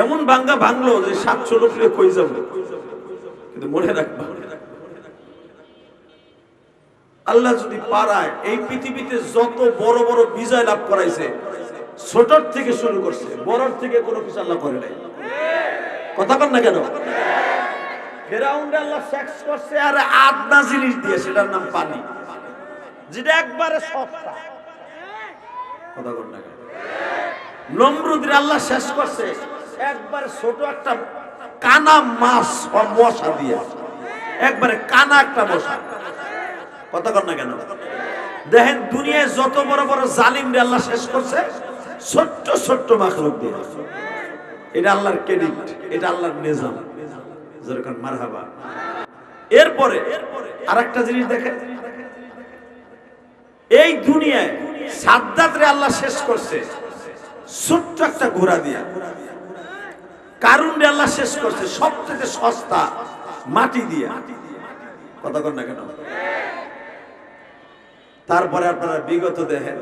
এমন ভাঙলো যে 700 লোক কই যাব। কিন্তু মনে রাখবা, আল্লাহ যদি পারায় এই পৃথিবীতে যত বড় বড় বিজয় লাভ করাইছে, ছোটর থেকে শুরু করছে, বড়র থেকে কোনো কিছু আল্লাহ করে নাই। কথা বল না কেন? ফেরাউনকে আল্লাহ সেক্স করছে আর আদনা জিনিস দিয়ে, সেটার নাম পানি, যেটা একবারে সস্তা। কথা বল না কেন? নমরুদের আল্লাহ শেষ করছে একবারে ছোট একটা কানা মাছ মশা দিয়ে, একবারে কানা একটা মশা। কথা বল না কেন? দেখেন দুনিয়ায় যত বড় বড় জালিমরে আল্লাহ শেষ করছে ছোট্ট ছোট্ট মাখলুক দিয়ে। এটা আল্লাহর ক্রেডিট, এটা আল্লাহর নিজাম। যেরকম মারহাবা। এরপরে আরেকটা জিনিস দেখেন, এই দুনিয়ায় সাদ্দাতরে আল্লাহ শেষ করছে ছোট্ট একটা ঘোড়া দিয়া। কারুনরে আল্লাহ শেষ করছে সবচেয়ে সস্তা মাটি দিয়া। কথা বল না কেন? তারপরে আপনারা বিগত দেখেন,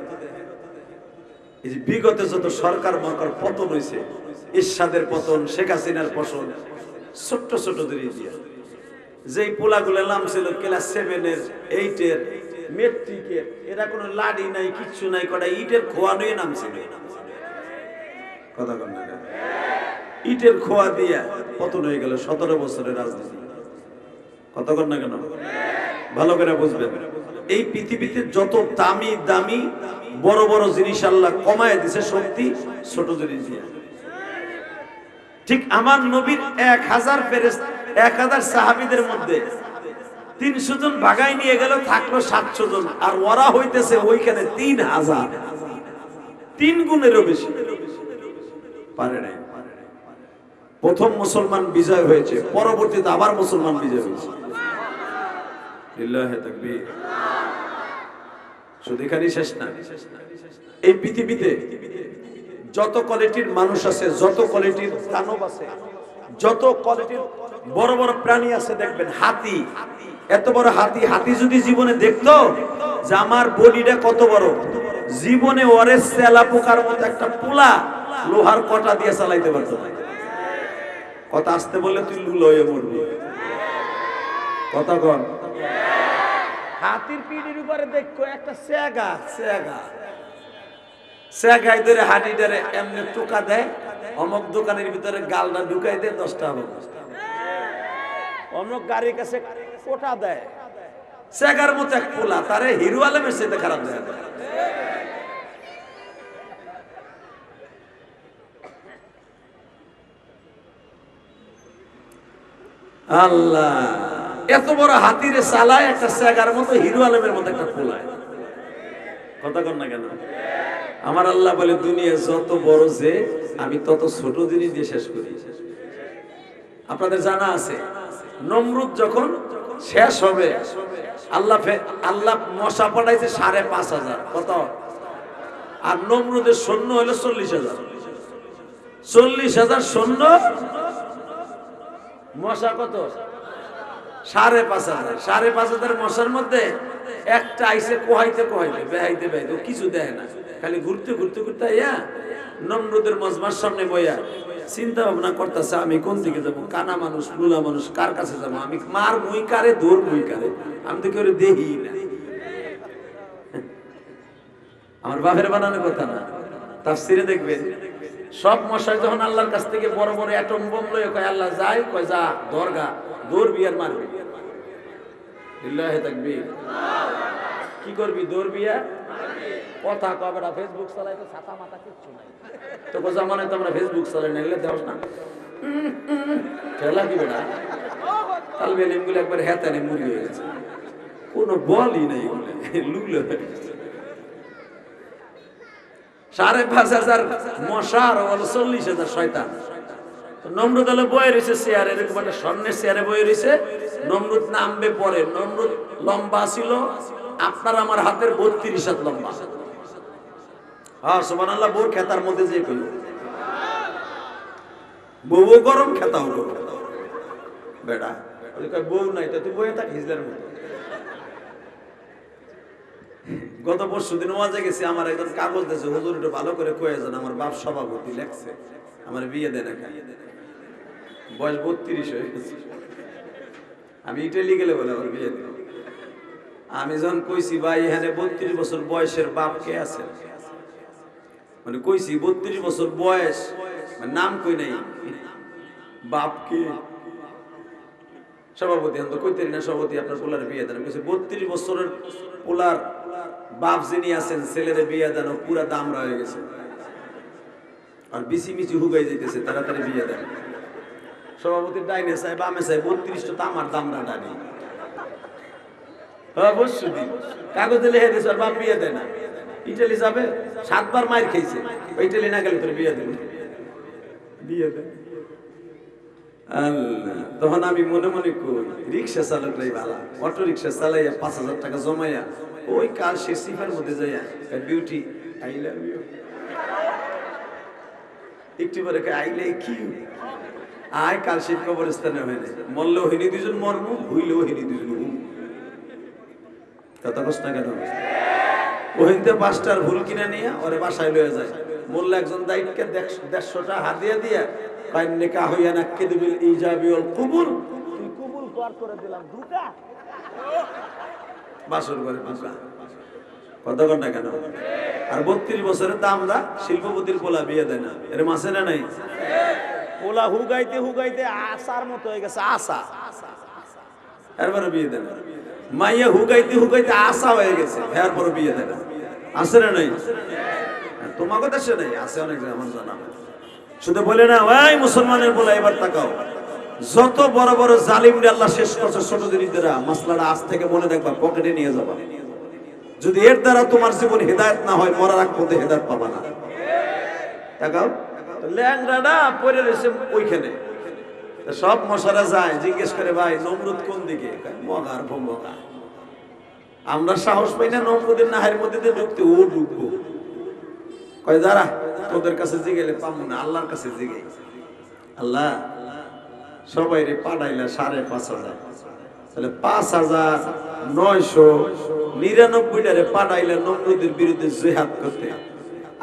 এই যে বিগত যত সরকার মরকার পতন হয়েছে, ইরশাদের পতন, শেখ হাসিনার পতন, ছোট্ট ছোট জিনিস দিয়ে। যেই পোলাগুলো নাম ছিল ক্লাস 7-এর 8-এর মেট্রিকের, এরা কোনো লাড়ি নাই, কিচ্ছু নাই, কটা ইটের খোয়া নিয়ে নাম ছিল। কথা বল না, ইটের খোয়া দিয়া পতন হয়ে গেল 17 বছরের রাজনীতি। কথা বল না কেন? ভালো করে বুঝবেন, এই পৃথিবীতে যত দামি দামি বড় বড় জিনিস আল্লাহ কমায় দিছে শক্তি ছোট জিনিস দিয়ে। ঠিক আমার নবীর 1000 ফেরেশতা, 1000 সাহাবীদের মধ্যে 300 জন ভাগাই নিয়ে গেল, থাকলো 700 জন, আর ওরা হইতেছে ওইখানে 3000, 3 গুণেরও বেশি। পারে নাই। প্রথম মুসলমান বিজয় হয়েছে, পরবর্তীতে আবার মুসলমান বিজয় হয়েছে। লিল্লাহি তাকবীর। শুধু এখানেই শেষ না, এই পৃথিবীতে যত কোয়ালিটির মানুষ আছে, যত কোয়ালিটির দানব আছে, যত কোয়ালিটির বড় বড় প্রাণী আছে, দেখবেন হাতি, এত বড় হাতি, হাতি যদি জীবনে দেখতো যে আমার বডিটা কত বড়, জীবনে ওরে সেলা পোকার মতো একটা পোলা লোহার কটা দিয়ে চালাইতে পারতো না। কথা আসতে বললে তুই লুল হয়ে মরবি। কথা কন। হাতির পিঠের উপরে দেখো একটা সেগা সেগা সেগাই ধরে হাঁটি ধরে এমনি টোকা দেয়, অমুক দোকানের ভিতরে গালটা ঢুকাই দেয় 10 টাকা, অমুক গাড়ির কাছে কোটা দেয়। সেগার মতো এক পোলা তারে হিরো আলমের সাথে খারাপ দেয়। আল্লাহ, এত বড় হাতিরে চালায় একটা সেগার মতো হিরো আলমের মতো একটা পোলায়। কথা কন না কেন? আমার আল্লাহ বলে দুনিয়া যত বড় যে আমি তত ছোট জিনিস দিয়ে শেষ করি। আপনাদের জানা আছে নমরুদ যখন শেষ হবে আল্লাহ মশা পাঠাইছে 5,500। কত? আর নমরুদের সৈন্য হলো 40,000। 40,000 সৈন্য, মশা কত? 5,500। 5,500 মশার মধ্যে একটা আইসে কোহাইতে কোহাইতে বেহাইতে বেহাইতে কিছু দেয় না, খালি ঘুরতে ঘুরতে ঘুরতে আইয়া নমরুদের মজমার সামনে বইয়া চিন্তা ভাবনা করতেছে আমি কোন দিকে যাবো, কানা মানুষ লুলা মানুষ কার কাছে যাবো, আমি মার মুই কারে দৌড় মুই কারে, আমি তো কেউ দেখি না। আমার বাপের বানানোর কথা না, তাফসিরে দেখবেন সব মশাই যখন আল্লাহর কাছ থেকে বড় বড় অ্যাটম বোম লয়ে কয় আল্লাহ যাই, কয় যা দরগা দৌড় বিয়ার মারবি। লিল্লাহি তাকবীর। কি করবি? দৌড় বিয়া কথা কবেটা ফেসবুক চালাইতে ছাতা মাথা কিচ্ছু নাই তো জামানে তো আমরা ফেসবুক চালাই না, এগুলো দেওস না খেলা কি বেটা তালবে এমগুলো একবার হেতানে মুরগি হয়ে গেছে, কোনো বলই নাই, লুগলো 5,500 মশা আর 40,000 শয়তান। নমরুদ হলো বয়ে রয়েছে চেয়ারে, এরকম একটা স্বর্ণের চেয়ারে বয়ে রয়েছে। নমরুদ নামবে পরে। নমরুদ লম্বা ছিল আপনার আমার হাতের 32 হাত লম্বা। হ্যাঁ সুবহানাল্লাহ। বোর খেতার মধ্যে যে কইল বউ গরম খেতাও গরম বেটা, বউ নাই তো তুই বয়ে থাক হিজলার মতো। গত পরশুদিন ওয়াজে গেছি, আমার একজন কাগজ দিয়েছে, হুজুর একটু ভালো করে কয়ে যান আমার বাপ সভাপতি লেখছে আমার বিয়ে দেয় না, বয়স 32 হয়ে গেছে। আমি ইটালি গেলে বলে আমার বিয়ে দিল। আমি যখন কইছি ভাই এখানে 32 বছর বয়সের বাপ কে আছে, মানে কইছি 32 বছর বয়স, মানে নাম কই নাই, বাপ কে? সভাপতি আমি তো কইতে না, সভাপতি আপনার পোলার বিয়ে দেন। কইছে 32 বছরের পোলার বাপ যিনি আছেন ছেলের বিয়ে দেন, পুরা দামরা হয়ে গেছে আর বিসি মিচি হুগাই যাইতেছে, তাড়াতাড়ি বিয়ে দেন। সভাপতির ডাইনে চাই বামে চাই 32টা তামার দামরা ডানি। অবশ্যই কাগজে লিখে দিয়েছে আর বাপ বিয়ে দেয় না। ইটালি যাবে 7 বার মাইর খেয়েছে, ইটালি না গেলে তোর বিয়ে দেবে, বিয়ে দেয়। তখন আমি মনে মনে করি রিক্সা চালকরাই ভালো, অটো রিক্সা চালাইয়া 5,000 টাকা জমাইয়া ওই কাল সে সিফার মধ্যে যাইয়া বিউটি আই লাভ ইউ, একটু পরে আই লাইক ইউ, আয় কাল শীত কবরস্থানে হয়ে যায়, মরলেও হিনি দুজন মর্ম, হইলেও হিনি দুজন হুম। কথা কষ্ট না কেন? ওহিনতে 5টার ভুল কিনে নিয়ে ওরে বাসায় লয়ে যায়। মোল্লা একজন দায়িত্বকে 150টা হাদিয়া দিয়া কাইন নিকাহ হইয়া নাক্কিদ বিল ইজাবি ওয়াল কুবুল, তুই কুবুল করে দিলাম দুটা বাসর করে দুটা। কথা কন না কেন? আর 32 বছরের দামরা শিল্পপতির পোলা বিয়ে দেয় না, এর মাসে না নাই পোলা হুগাইতে হুগাইতে আসার মতো হয়ে গেছে, আসা এরপরে বিয়ে দেয় না। মাইয়া হুগাইতে হুগাইতে আসা হয়ে গেছে, এরপরে বিয়ে দেয় না। আছে না নাই? তোমাকে দেশে নাই, আছে অনেক জায়গায় আমার জানা। শুধু বলে না ওই মুসলমানের বলে এবার তাকাও, যত বড় বড় জালিমরে আল্লাহ শেষ করছে ছোট জিনিসরা, মাসলাটা আজ থেকে মনে রাখবা, পকেটে নিয়ে যাবা। যদি এর দ্বারা তোমার জীবন হেদায়েত না হয়, মরার আগ পর্যন্ত হেদায়েত পাবা না। তাকাও ল্যাংড়াটা পড়ে রয়েছে ওইখানে, সব মশারা যায় জিজ্ঞেস করে ভাই নমরুদ কোন দিকে, মগার ভোমগা। আমরা সাহস পাই না নমরুদের নাহের মধ্যে ঢুকতে, ও ঢুকবো কয় দাঁড়া তোদের কাছে জিগেলে পাবো না, আল্লাহর কাছে জিগে। আল্লাহ সবাই রে পাঠাইলা 5,500, তাহলে 5,999টারে পাঠাইলে নমরুদের বিরুদ্ধে জিহাদ করতে।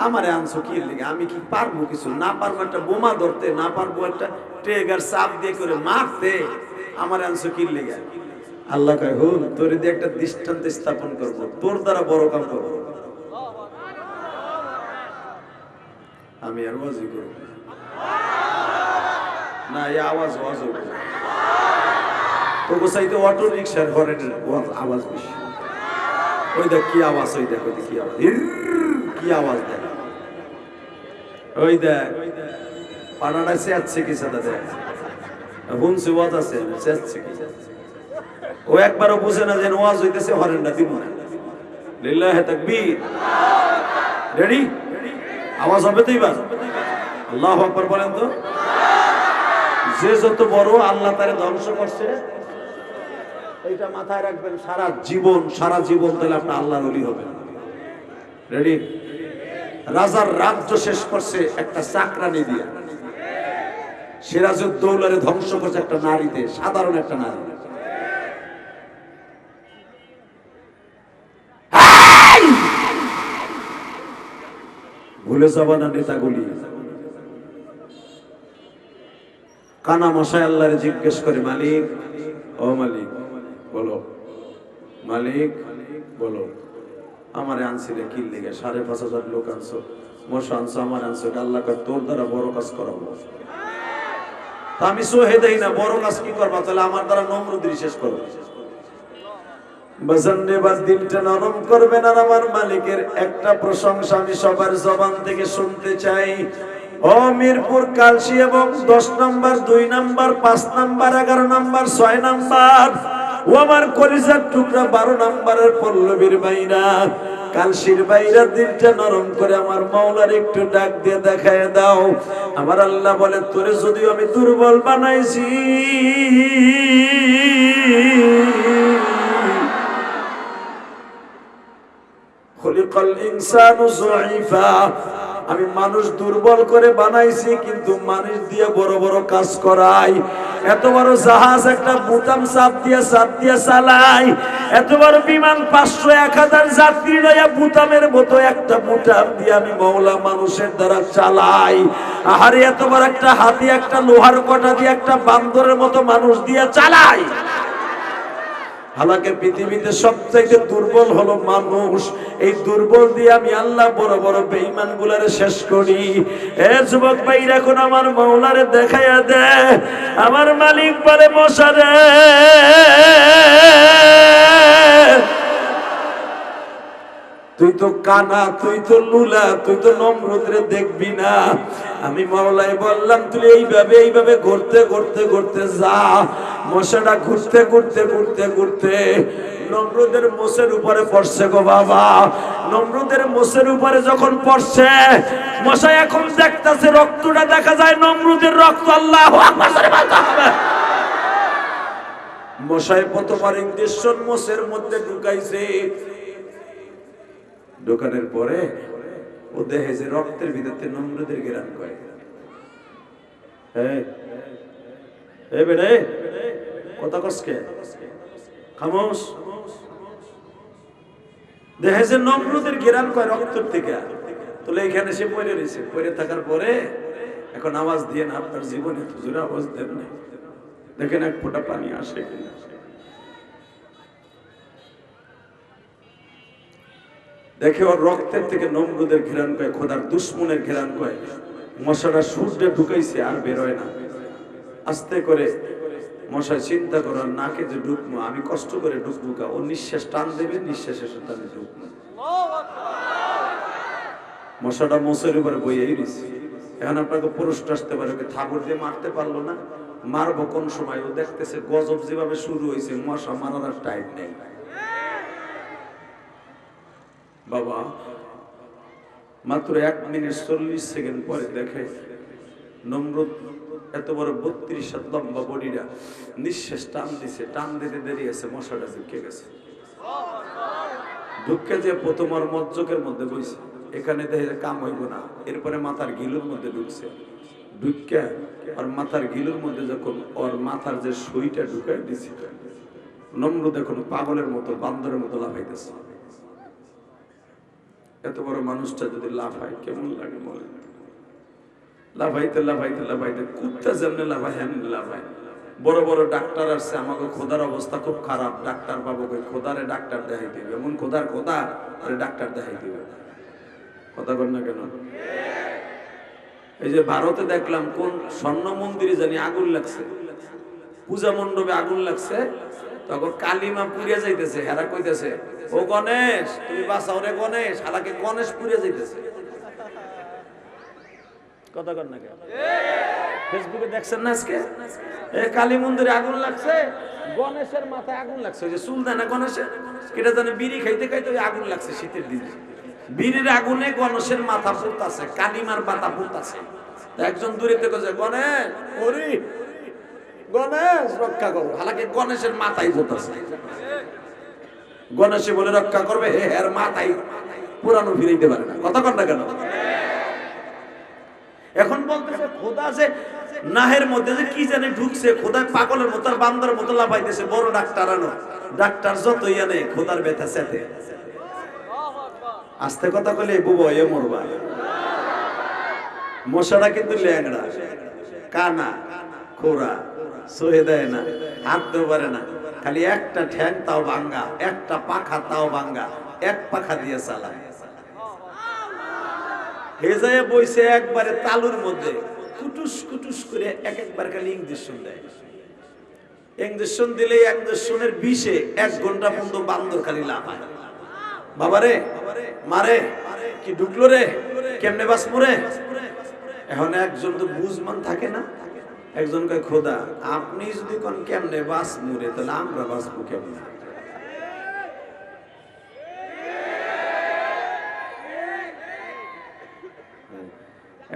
আমারে আনছো কি লাগে? আমি কি পারবো কিছু? না পারবো একটা বোমা ধরতে, না পারবো একটা ট্রেগার চাপ দিয়ে করে মারতে। আমারে আনছো কি লাগে? আল্লাহ কয়, হুন তোর দিয়ে একটা দৃষ্টান্ত স্থাপন করব, তোর দ্বারা বড় কাম করব। আমি আর ওয়াজি করব না, এই আওয়াজ ওয়াজ হবে তোকে চাইতে অটো রিক্সার হরেনের আওয়াজ বেশি। ওই দেখ কি আওয়াজ, ওই দেখ, ওই দেখ কি আওয়াজ, কি আওয়াজ দেখ, ওই দেখ পানাটা চেয়াচ্ছে কি সাদা দেখ, শুনছি ওয়াজ আছে চেয়াচ্ছে কি। ও একবারও বুঝে না যে ওয়াজ হইতেছে, হরেনটা দিব না। লিল্লাহি তাকবীর। রেডি? আওয়াজ হবে তো এবার? আল্লাহু আকবার বলেন তো। যে যত বড় আল্লাহ তারে ধ্বংস করছে, এইটা মাথায় রাখবেন সারা জীবন, সারা জীবন, তাহলে আপনি আল্লাহর ওলি হবেন। রেডি? রাজার রাজ্য শেষ করছে একটা চাকরানি দিয়া, সিরাজউদ্দৌলারে ধ্বংস করছে একটা নারীতে, সাধারণ একটা নারী। ভুলে যাবা না নেতাগুলি। কানা মশাই আল্লাহরে জিজ্ঞেস করে, মালিক, ও মালিক বলো, মালিক বলো, আমারে আনছিলে কি লেগে? 5,500 লোক আনছো, মশা আনছো, আমার আনছো, আল্লাহ কয় তোর দ্বারা বড় কাজ করাবো। তা আমি সহে দেই না, বড় কাজ কি করবা? তাহলে আমার দ্বারা নমরুদ শেষ করো। বাজান্নেবার দিলটা নরম করবেন। আর আমার মালিকের একটা প্রশংসা আমি সবার জবান থেকে শুনতে চাই। ও মিরপুর, কালসি এবং 10 number, 2 number, 5 number, 11 number, 6 number, ও আমার কলিজার টুকরা 12 নাম্বারের পল্লবীর বাইরা, কালসির বাইরা, দিলটা নরম করে আমার মাওলার একটু ডাক দিয়ে দেখায় দাও। আমার আল্লাহ বলে, তোরে যদিও আমি দুর্বল বানাইছি, খলিকাল ইনসানু যঈফা, আমি মানুষ দুর্বল করে বানাইছি, কিন্তু মানুষ দিয়ে বড় বড় কাজ করাই। এত বড় জাহাজ একটা বুতাম চাপ দিয়ে চালাই, এত বড় বিমান 500 1000 যাত্রী লইয়া বুতামের মতো একটা বুতাম দিয়ে আমি মাওলা মানুষের দ্বারা চালাই। আহারে এত বড় একটা হাতি একটা লোহার কটা দিয়ে একটা বান্দরের মতো মানুষ দিয়ে চালাই। হালাকে পৃথিবীতে সবচাইতে দুর্বল হলো মানুষ। এই দুর্বল দিয়ে আমি আল্লাহ বড় বড় বেঈমান গুলারে শেষ করি। এ যুবক ভাইরা, এখন আমার মাওলারে দেখাইয়া দে। আমার মালিক বলে, মশারে তুই তো কানা, তুই তো লুলা, তুই তো নমরুদরে দেখবি না। আমি মাওলাই বললাম, তুই এইভাবে ঘুরতে ঘুরতে ঘুরতে যা। মশাটা ঘুরতে ঘুরতে ঘুরতে ঘুরতে নমরুদের মোষের উপরে পড়ছে গো বাবা। নমরুদের মোষের উপরে যখন পড়ছে, মশা এখন দেখতেছে রক্তটা দেখা যায় নমরুদের রক্ত। আল্লাহু আকবার বলতে হবে। মশাই প্রথমবার ইঞ্জেকশন মোষের মধ্যে ঢুকাইছে। ঢোকানোর পরে ও দেখে যে রক্তের ভিতরে নমরুদের ঘেরান করে। কথা কসকে খামোশ। দেখে যে নমরুদের ঘেরান কয় রক্তের থেকে। তাহলে এখানে সে পড়ে রয়েছে। পড়ে থাকার পরে এখন আওয়াজ দিয়ে না, আপনার জীবনে হুজুর আওয়াজ দেন না, দেখেন এক ফোঁটা পানি আসে কিনা। দেখে ওর রক্তের থেকে নমরুদের ঘেরান কয়, খোদার দুশ্মনের ঘেরান কয়। মশাটা সূর্যে ঢুকাইছে আর বেরোয় না। আস্তে করে মশা চিন্তা করার, নাকে যে ঢুকবো, আমি কষ্ট করে ঢুকবো কা, ও নিঃশ্বাস টান দেবে, নিঃশ্বাসের টানে ঢুকবো। মশাটা মোষের উপরে বইয়েই রয়েছে। এখন আপনাকে পুরুষটা আসতে পারে, ওকে থাবর দিয়ে মারতে পারলো না, মারবো কোন সময়? ও দেখতেছে গজব যেভাবে শুরু হয়েছে, মশা মারার আর টাইম নেই। বাবা মাত্র 1 মিনিট 40 সেকেন্ড পরে দেখে নমরুদ এত বড় 32 হাত লম্বা বডিটা নিঃশ্বাস টান দিছে। টান দিতে দেরি আছে, মশাটা ঢুকে গেছে। ঢুকে যে প্রথম আর মজ্জকের মধ্যে বইছে, এখানে দেখে কাম হইব না। এরপরে মাথার গিলুর মধ্যে ঢুকছে। ঢুকে আর মাথার গিলুর মধ্যে যখন ওর মাথার যে সুইটা ঢুকাই দিছে, নমরুদ এখন পাগলের মতো বান্দরের মতো লাফাইতেছে। এত বড় মানুষটা যদি লাফায় কেমন লাগে বলেন? লাফাইতে লাফাইতে লাফাইতে কুত্তা যেমনি লাফায় এমনি লাফায়। বড় বড় ডাক্তার আসছে, আমাকে খোদার অবস্থা খুব খারাপ, ডাক্তার পাবো কই? খোদারে ডাক্তার দেখাই দিবে, এমন খোদার খোদা ডাক্তার দেখাই দিবে। কথা বল না কেন? এই যে ভারতে দেখলাম কোন স্বর্ণ মন্দিরে জানি আগুন লাগছে, পূজা মণ্ডপে আগুন লাগছে, তখন কালিমা পুড়িয়া যাইতেছে। হেরা কইতেছে, ও গণেশ তুমি বাঁচাও রে গণেশ, হালাকে গণেশ পুড়িয়া যাইতেছে। কথা কর না কেন? ফেসবুকে দেখছেন না আজকে কালী মন্দিরে আগুন লাগছে, গণেশের মাথায় আগুন লাগছে। ওই যে চুল দেয় না গণেশের, কেটা জানে বিড়ি খাইতে খাইতে ওই আগুন লাগছে শীতের দিনে। বিড়ির আগুনে গণেশের মাথা ফুটতাছে, কালিমার পাতা ফুটতাছে। একজন দূরে থেকে গণেশ ওরে গণেশ রক্ষা করো, হালাকে গণেশের মাথায় ফুটতাছে। গণেশে বলে রক্ষা করবে, হে এর মাথায় পুরানো ফিরাইতে পারে না। কথা কর না কেন? এখন বলতেছে খোদা যে নাহের মধ্যে যে কি জানে ঢুকছে, খোদায় পাগলের মতো আর বান্দরের মতো লাফাইতেছে। বড় ডাক্তার আনো, ডাক্তার যতই আনে খোদার ব্যথা সেতে। আস্তে কথা কইলে বুবো এ মরবা। মশাটা কিন্তু ল্যাংড়া, কানা, খোরা, সহে দেয় না, হাঁটতেও পারে না, খালি একটা ঠ্যাং তাও ভাঙ্গা, একটা পাখা তাও ভাঙ্গা, এক পাখা দিয়ে চালায়। হেজায় বইছে একবারে তালুর মধ্যে, কুটুস কুটুস করে এক একবার খালি ইঞ্জেকশন দেয়। ইঞ্জেকশন দিলে ইঞ্জেকশনের বিষে 1 ঘন্টা পর্যন্ত বান্দর খালি লাফায়। বাবারে মারে কি ঢুকলো রে, কেমনে বাঁচবো রে? এখন একজন তো বুঝমান থাকে না, একজন কয় খোদা আপনি যদি কোন কেমনে বাঁচবো রে, তাহলে আমরা বাঁচবো কেমনে?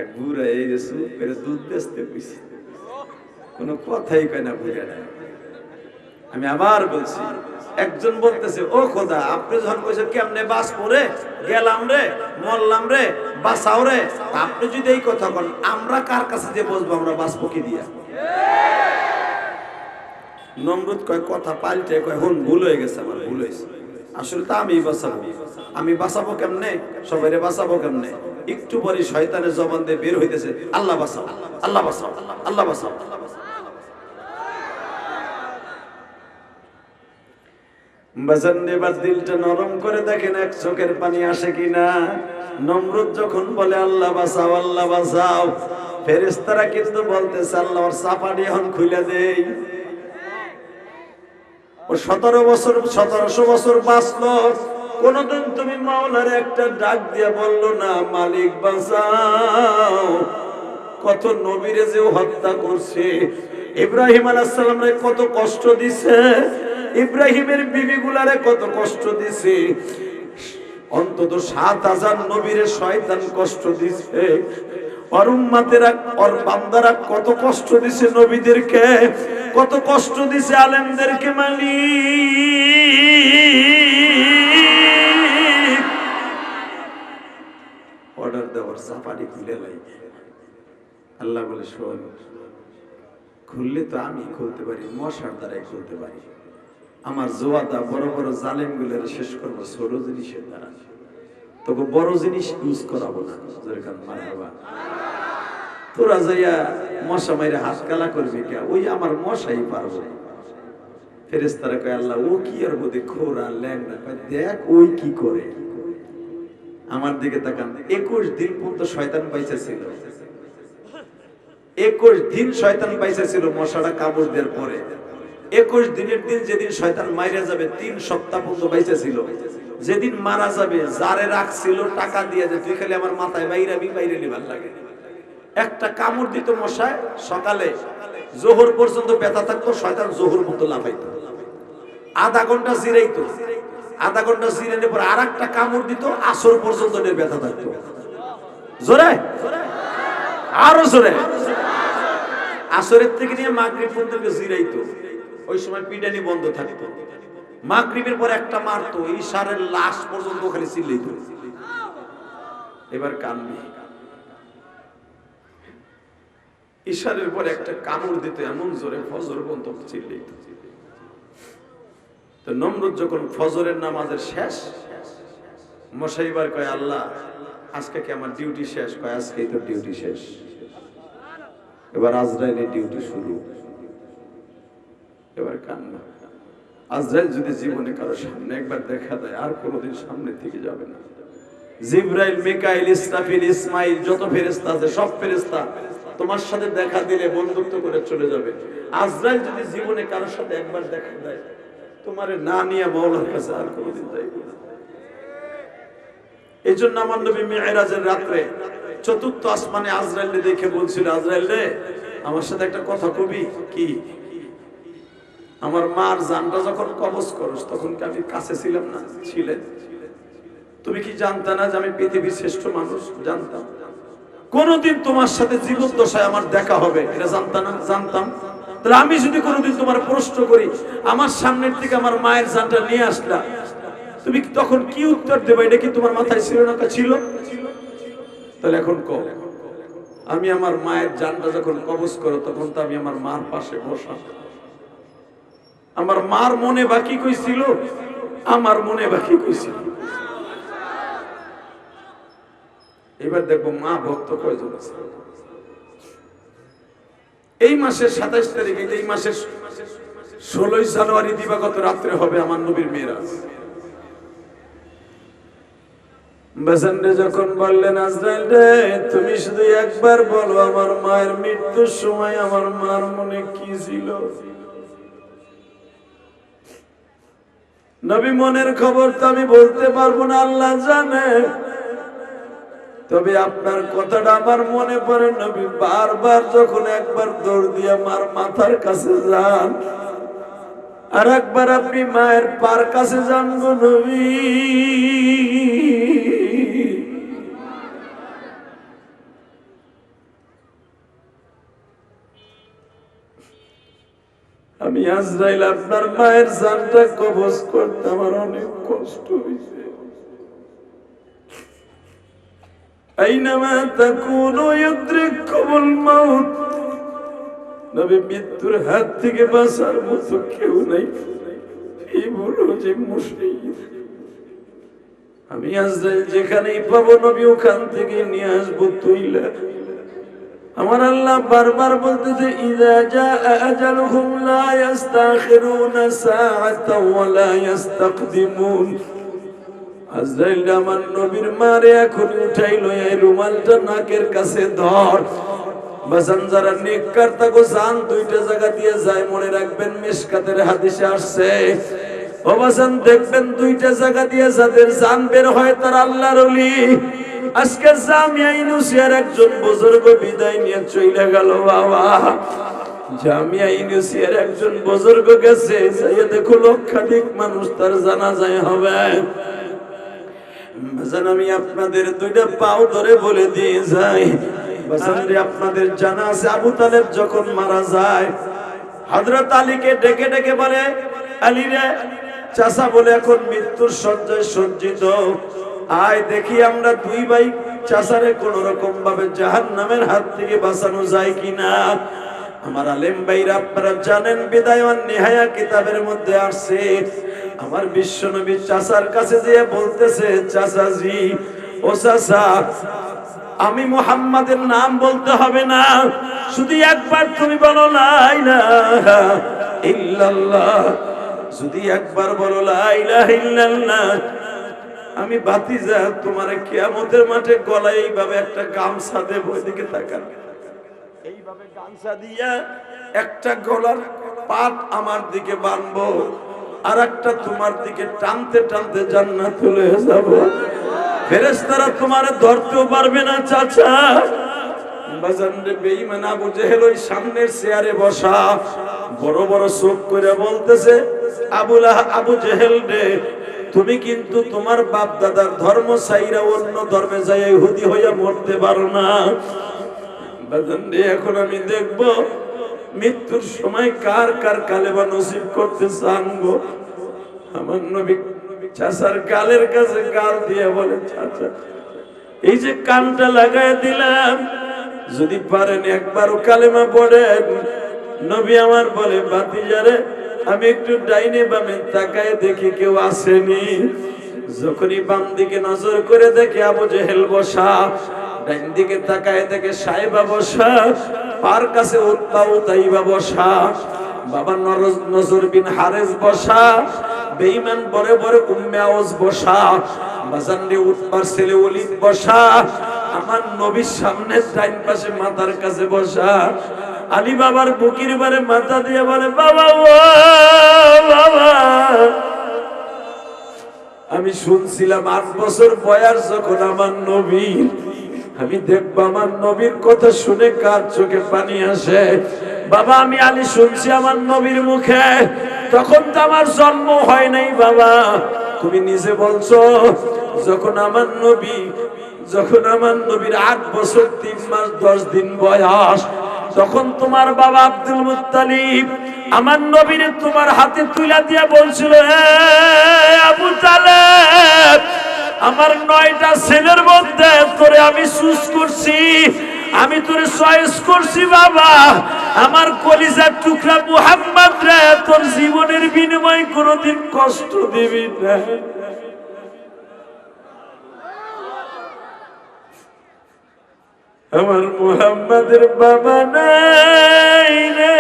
এক বুড়া এই যে সুপ করে দুধ বেচতে কইছে, কোনো কথাই কয় না বুঝে না। আমি আবার বলছি, একজন বলতেছে ও খোদা আপনি যখন কইছেন কেমনে বাঁচবো রে, গেলাম রে, মরলাম রে, বাঁচাও রে, আপনি যদি এই কথা বল আমরা কার কাছে যে বসবো, আমরা বাঁচবো কি দিয়া? নমরুদ কয় কথা পাল্টে কয় হুন ভুল হয়ে গেছে, আমার ভুল হয়েছে, আসলে তা আমি বাঁচাবো। আমি বাঁচাবো কেমনে, সবাইরে বাঁচাবো কেমনে? একটু পরে শয়তানের জবান দিয়ে বের হইতেছে আল্লাহ বাঁচাও, আল্লাহ বাঁচাও, আল্লাহ বাঁচাও। বাজান এবার দিলটা নরম করে দেখেন এক চোখের পানি আসে কিনা। নমরুদ যখন বলে আল্লাহ বাঁচাও, আল্লাহ বাঁচাও, ফেরেশতারা কিন্তু বলতেছে আল্লাহ ওর চাপাটি এখন খুলে দেই। ও 1700 বছর বাঁচলো, কোনদিন তুমি মাওলার একটা ডাক দিয়ে বললো না মালিক বাঁচাও? কত নবীরে যে হত্যা করছে, ইব্রাহিম আলাইহিস সালামরে কত কষ্ট দিছে, ইব্রাহিমের বিবি গুলারে কত কষ্ট দিছে, অন্তত 7000 নবীরে শয়তান কষ্ট দিছে। আর উম্মতেরা আর বান্দারা কত কষ্ট দিছে, নবীদেরকে কত কষ্ট দিছে, আলেমদেরকে মালিক অর্ডার দেওয়ার চাপাটি খুলে লাই। আল্লাহ বলে শোন, খুললে তো আমি খুলতে পারি, মশার দ্বারাই খুলতে পারি। আমার জোয়াদা বড় বড় জালেম গুলোর শেষ করবো ছোট জিনিসের দ্বারা, তোকে বড় জিনিস ইউজ করাবো না। তোরা যাইয়া মশা মাইরে হাত কালা করবি কে? ওই আমার মশাই পারবো। ফেরেশতারা কয় আল্লাহ ও কি আর বোধে খোরা ল্যাংড়া, দেখ ওই কি করে। আমার দিকে তাকান, 21 দিন পর্যন্ত শয়তান পাইছে ছিল, 21 দিন শয়তান পাইছে ছিল মশাটা কামড় দেওয়ার পরে। 21 দিনের দিন যেদিন শয়তান মাইরা যাবে, 3 সপ্তাহ পর্যন্ত বাইচা ছিল। যেদিন মারা যাবে যারে রাখছিল টাকা দিয়ে যে তুই খালি আমার মাথায় বাইরাবি, বাইরে নিবার লাগে। একটা কামড় দিত মশায়, সকালে জোহর পর্যন্ত ব্যথা থাকতো, শয়তান জোহর মতো লাফাইতো, আধা ঘন্টা জিরাইতো, আধা ঘন্টা জিরাইলে পরে আর একটা কামড় দিত, আসর পর্যন্ত ব্যথা থাকতো। জোরে আরো জোরে, আসরের থেকে নিয়ে মাগরিব পর্যন্ত জিরাইতো। ওই সময় পিটানি বন্ধ থাকতো। মাগরিবের পর একটা মারতো, ইশারের লাশ পর্যন্ত খালি চিল্লাইতো। এবার কানবি, ইশারের পর একটা কামড় দিত এমন জোরে, ফজর পর্যন্ত চিল্লাইতো। তো নমরুদ যখন ফজরের নামাজের শেষ, মশাইবার কয় আল্লাহ আজকে কি আমার ডিউটি শেষ? কয় আজকেই তো ডিউটি শেষ, এবার আজরাইলের ডিউটি শুরু। এবার কান্না। আজরাইল যদি জীবনে কারো সামনে একবার দেখা দেয় আর কোনোদিন সামনে থেকে যাবে না। জিবরাইল, মিকাইল, ইসরাফিল, ইসমাইল যত ফেরেশতা আছে সব ফেরেশতা তোমার সাথে দেখা দিলে বন্ধুত্ব করে চলে যাবে। আজরাইল যদি জীবনে কারোর সাথে একবার দেখা দেয়, তোমারে না নিয়ে মাওলার কাছে আর কোনোদিন যাইবে না। এই জন্য আমার নবী মিরাজের রাত্রে চতুর্থ আসমানে আজরাইলকে দেখে বলছিল, আজরাইল রে আমার সাথে একটা কথা কবি। কি? আমার মার জানটা যখন কবজ করস তখন কি আমি কাছে ছিলাম না? ছিলেন। তুমি কি জানতা না যে আমি পৃথিবীর শ্রেষ্ঠ মানুষ? জানতাম। কোনদিন তোমার সাথে জীবন দশায় আমার দেখা হবে এটা জানতা না? জানতাম। তাহলে আমি যদি কোনদিন তোমার প্রশ্ন করি, আমার সামনের থেকে আমার মায়ের জানটা নিয়ে আসলা, তুমি তখন কি উত্তর দেবে? এটা কি তোমার মাথায় ছিল না? ছিল। তাহলে এখন কও, আমি আমার মায়ের জানটা যখন কবজ করো তখন তো আমি আমার মার পাশে বসা। আমার মার মনে বাকি কইছিল, আমার মনে বাকি কইছিল। এবার দেখবো মা ভক্ত কয়জন আছে। এই মাসের 27 তারিখে, এই মাসের 16 জানুয়ারি দিবাগত রাত্রে হবে আমার নবীর মেরাজ। বাজানরে যখন বললেন, আজরাইল রে তুমি শুধু একবার বলো আমার মায়ের মৃত্যুর সময় আমার মার মনে কি ছিল? নবী মনের খবর তো আমি বলতে পারবো না, আল্লাহ জানে। তবে আপনার কথাটা আমার মনে পড়ে নবী বারবার যখন একবার দৌড় দিয়ে মার মাথার কাছে যান, আর একবার আপনি মায়ের পার কাছে যান গো নবী। আমি আজরাইল আপনার মায়ের জানটা কবজ করতে আমার অনেক কষ্ট হয়েছে। আইনামা তাকুনু ইউদরিকুমুল মাউত। নবী মৃত্যুর হাত থেকে বাঁচার মতো কেউ নাই। এই বলো যে মুশরিক, আমি আজরাইল যেখানেই পাবো নবী ওখান থেকে নিয়ে আসবো তুইলা। আমার আল্লাহ বারবার বলতেছে, ইযা জাআ আজালুহুম লা ইস্তাখিরুনা সাআতাও ওয়া লা ইস্তাকদিমুন। আজরাইল আমার নবীর মারে এখন উঠাইলো, এই রুমালটা নাকের কাছে ধর। বাজান যারা নেককার তাকো জান দুইটা জায়গা দিয়ে যায়, মনে রাখবেন মিশকাতের হাদিসে আসছে। ও বাজান দেখবেন দুইটা জায়গা দিয়ে যাদের জান বের হয় তারা আল্লাহর ওলি। আজকে জামিয়া ইউনুসিয়ার একজন বুজুর্গ বিদায় নিয়ে চলে গেল বাবা। জামিয়া ইউনুসিয়ার একজন বুজুর্গ গেছে, যাইয়া দেখো লক্ষাধিক মানুষ তার জানাজায় হবে। বাজান আমি আপনাদের দুইটা পাও ধরে বলে দিয়ে যাই, বাজান রে আপনাদের জানা আছে আবু তালেব যখন মারা যায়, হযরত আলীকে ডেকে ডেকে বলে, আলী রে চাচা বলে এখন মৃত্যুর শয্যায় সজ্জিত, আয় দেখি আমরা দুই ভাই চাচারে কোন রকম ভাবে জাহান্নামের হাত থেকে বাঁচানো যায় কিনা। আমার আলেম ভাইরা আপনারা জানেন, বিদায় ওয়ান নিহায়া কিতাবের মধ্যে আসছে, আমার বিশ্ব নবী চাচার কাছে যেয়ে বলতেছে, চাচাজি ও চাচা আমি মুহাম্মাদের নাম বলতে হবে না, শুধু একবার তুমি বলো লা ইলাহা ইল্লাল্লাহ। যদি একবার বলো লা ইলাহা ইল্লাল্লাহ, আমি ভাতিজা তোমার কিয়ামতের মাঠে গলায় এইভাবে একটা গামছা দেব, ওইদিকে তাকান, এইভাবে গামছা দিয়া একটা গলার পাট আমার দিকে বাঁধবো, আর একটা তোমার দিকে টানতে টানতে জান্নাতে লয়ে যাব। ফেরেশতারা তোমারে ধরতেও পারবে না চাচা। বাজান রে বেঈমান আবু জেহেল ওই সামনের চেয়ারে বসা, বড় বড় চোখ করে বলতেছে, আবু জেহেল রে তুমি কিন্তু তোমার বাপ দাদার ধর্ম ছাইরা অন্য ধর্মে যাই ইহুদি হইয়া মরতে পারো না। বাজান রে এখন আমি দেখব মৃত্যুর সময় কার কার কালেমা নসিব করতে চান গো। আমার নবী চাচার গালের কাছে গাল দিয়ে বলে, চাচা এই যে কানটা লাগায় দিলাম, যদি পারেন একবারও কালেমা পড়েন। নবী আমার বলে, ভাতিজারে আমি একটু ডাইনে বামে তাকায় দেখি কেউ আসেনি। যখনই বাম দিকে নজর করে দেখে আবু জেহেল বসা, ডাইন দিকে তাকায় দেখে সাইবা বসা, পার কাছে উতবা উতাইবা বসা, বাবা নজর বিন হারেস বসা, বেঈমান বরে বরে উম্মে আওস বসা, বাজানরে উতবার ছেলে ওলীদ বসা, আমার নবীর সামনে ডাইন পাশে মাথার কাছে বসা। আলী বাবার বুকের বারে মাথা দিয়ে বলে, বাবা ও বাবা, আমি শুনছিলাম 8 বছর বয়স যখন আমার নবী, আমি দেখব আমার নবীর কথা শুনে কার চোখে পানি আসে। বাবা আমি আলী শুনছি আমার নবীর মুখে, তখন তো আমার জন্ম হয় নাই বাবা। তুমি নিজে বলছো যখন আমার নবীর 8 বছর 3 মাস 10 দিন বয়স, তখন তোমার বাবা আব্দুল মুত্তালিব আমার নবীরে তোমার হাতে তুলে দিয়ে বলছিল, আবু তালেব, আমার 9টা ছেলের মধ্যে তোরে আমি চুজ করছি, আমি তোরে চয়েস করছি বাবা, আমার কলিজার টুকরা মুহাম্মদ রে তোর জীবনের বিনিময়ে কোনোদিন কষ্ট দিবি না। আমার মুহাম্মাদের বাবা নাই রে,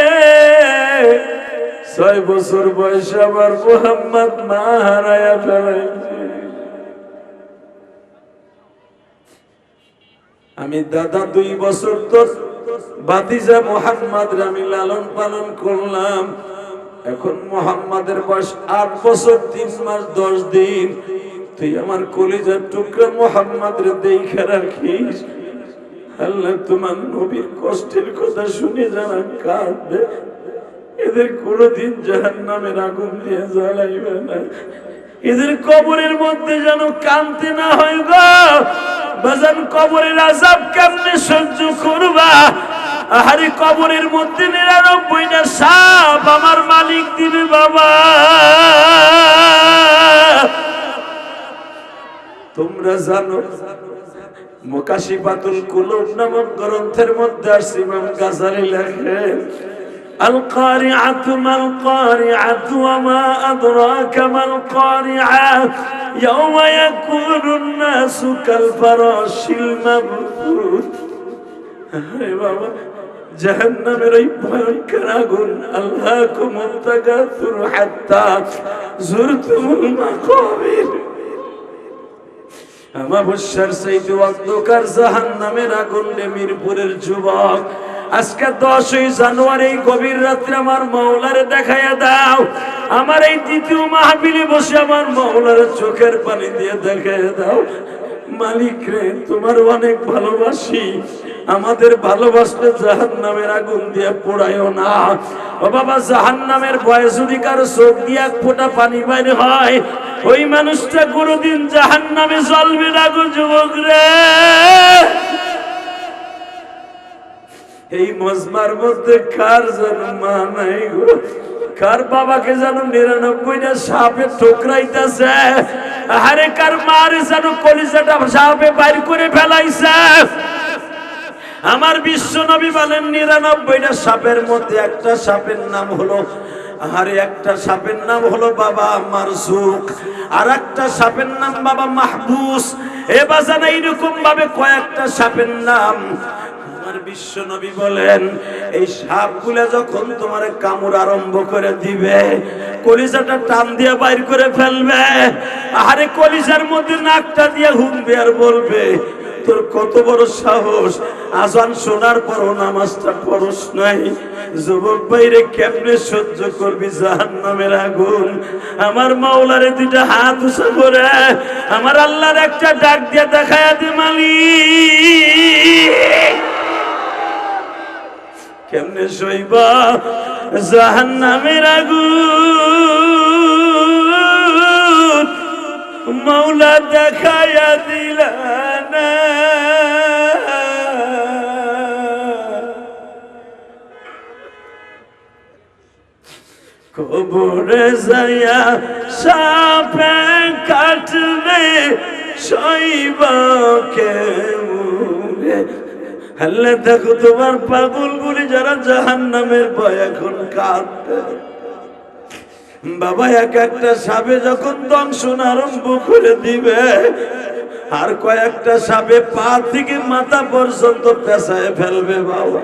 6 বছর বয়সে আমার মুহাম্মদ মা হারায়া ফেলাইছে। আমি দাদা 2 বছর তোর ভাতিজা মুহাম্মদ রে আমি লালন পালন করলাম, এখন মুহাম্মাদের বয়স 8 বছর 3 মাস 10 দিন, তুই আমার কলিজার টুকরা মুহাম্মদ রে দেখে রাখিস। আল্লাহ তোমার নবীর কষ্টের কথা শুনে যারা কাঁদবে, এদের কোনদিন জাহান্নামের আগুন দিয়ে জ্বালাইবে না, এদের কবরের মধ্যে যেন কাঁদতে না হয় গো বাজান। কবরের আযাব কেমনে সহ্য করবা? আহারে কবরের মধ্যে 99টা সাপ আমার মালিক দিবে বাবা। তোমরা জানো মুকাশিফাতুল কুলুব নামক গ্রন্থের মধ্যে আসছে, ইমাম গাজালি লেখেন, আল কারিআতু মাল কারিআতু ওয়া মা আদরাকা মাল কারিআ ইয়াওমা ইয়াকুনুন নাসু কাল ফারাশিল মাবথুথ। আরে বাবা, জাহান্নামের এই ভয়ঙ্কর আগুন, আল্লাহুকুমুত তাকাসুর হাত্তা যুরতুমুল মাকাবির, আমাবস্যার চাইতে অন্ধকার জাহান্নামের আগুন রে মিরপুরের যুবক। আজকে 10ই জানুয়ারি এই গভীর রাত্রে আমার মাওলারে দেখাইয়া দাও, আমার এই দ্বিতীয় মাহফিলে বসে আমার মাওলার চোখের পানি দিয়ে দেখাইয়া দাও, মালিক রে তোমার অনেক ভালোবাসি, আমাদের ভালোবাসলে জাহান্নামের আগুন দিয়ে পোড়ায়ও না। ও বাবা, জাহান্নামের ভয়ে যদি কারো চোখ দিয়ে 1 ফোঁটা পানি বাইর হয়, ওই মানুষটা কোনোদিন জাহান্নামে জ্বলবে না গো যুবক রে। এই মজমার মধ্যে কার যেন মা নাই গো, কার বাবাকে যেন 99টা সাপে ঠোকরাইতেছে, আরে কার মারে যেন কলিজাটা সাপে বাইর করে ফেলাইছে। আমার বিশ্ব নবী বলেন 99টা সাপের মধ্যে একটা সাপের নাম হলো, আরে একটা সাপের নাম হলো বাবা মারজুক, আর একটা সাপের নাম বাবা মাহবুস। এ বাজান এইরকম ভাবে কয়েকটা সাপের নাম আমার বিশ্ব নবী বলেন, এই সাপগুলা যখন তোমার কামড় আরম্ভ করে দিবে, কলিজাটা টান দিয়ে বাইর করে ফেলবে, আরে কলিজার মধ্যে নাকটা দিয়ে হুমবে আর বলবে, তোর কত বড় সাহস, আজান শোনার পরও নামাজটা পড়স নাই। যুবক ভাইরে কেমনে সহ্য করবি জাহান্নামের আগুন? আমার মাওলারে 2টা হাত উঁচু করে আমার আল্লাহর একটা ডাক দিয়ে দেখায়া দে মালিক, কেমনে সইবা জাহান্নামের আগুন? মাওলা দেখায়া দিলা না। কবরে যাইয়া সাপে কাটবে সইবা কেমনে? আল্লাহ দেখো তোমার পাগল গুলি যারা জাহান্নামের ভয় এখন কাঁদবে, বাবা এক একটা সাপে যখন দংশন আরম্ভ করে দিবে, আর কয়েকটা সাপে পা থেকে মাথা পর্যন্ত পেঁচায় ফেলবে বাবা।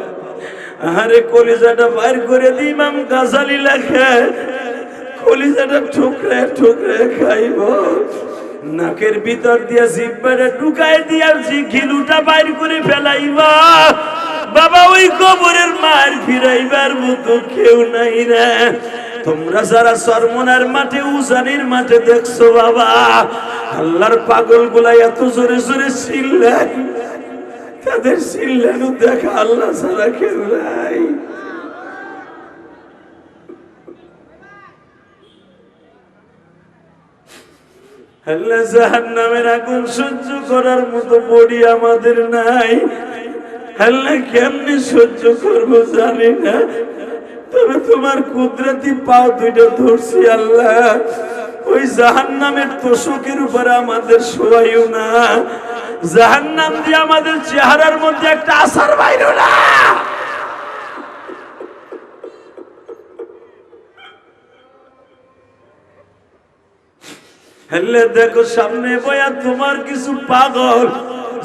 আরে কলিজাটা বাইর করে দিই, ইমাম গাজালি লেখে কলিজাটা ঠুকরে ঠুকরে খাইব, নাকের ভিতর দিয়া জিহ্বাটা ঢুকাই দিয়া ঘিলুটা বাইর করে ফেলাইবা বাবা। ওই কবরের মার ফিরাইবার মতো কেউ নাই রে। তোমরা যারা চরমনার মাঠে উজানির মাঠে দেখছো বাবা, আল্লাহর পাগল গুলা এত জোরে জোরে চিল্লায়, তাদের চিল্লানো দেখা আল্লাহ ছাড়া কেউ নাই। আল্লাহ জাহান্নামের আগুন সহ্য করার মতো বডি আমাদের নাই। আল্লাহ কেমনে সহ্য করবো জানি না, তবে তোমার কুদরতি পাও দুইটা ধরছি আল্লাহ। ওই জাহান্নামের তোষকের উপরে আমাদের শোয়াইও না, জাহান্নাম দিয়ে আমাদের চেহারার মধ্যে একটা আসার বাইরো না। হেলে দেখো সামনে বয়া তোমার কিছু পাগল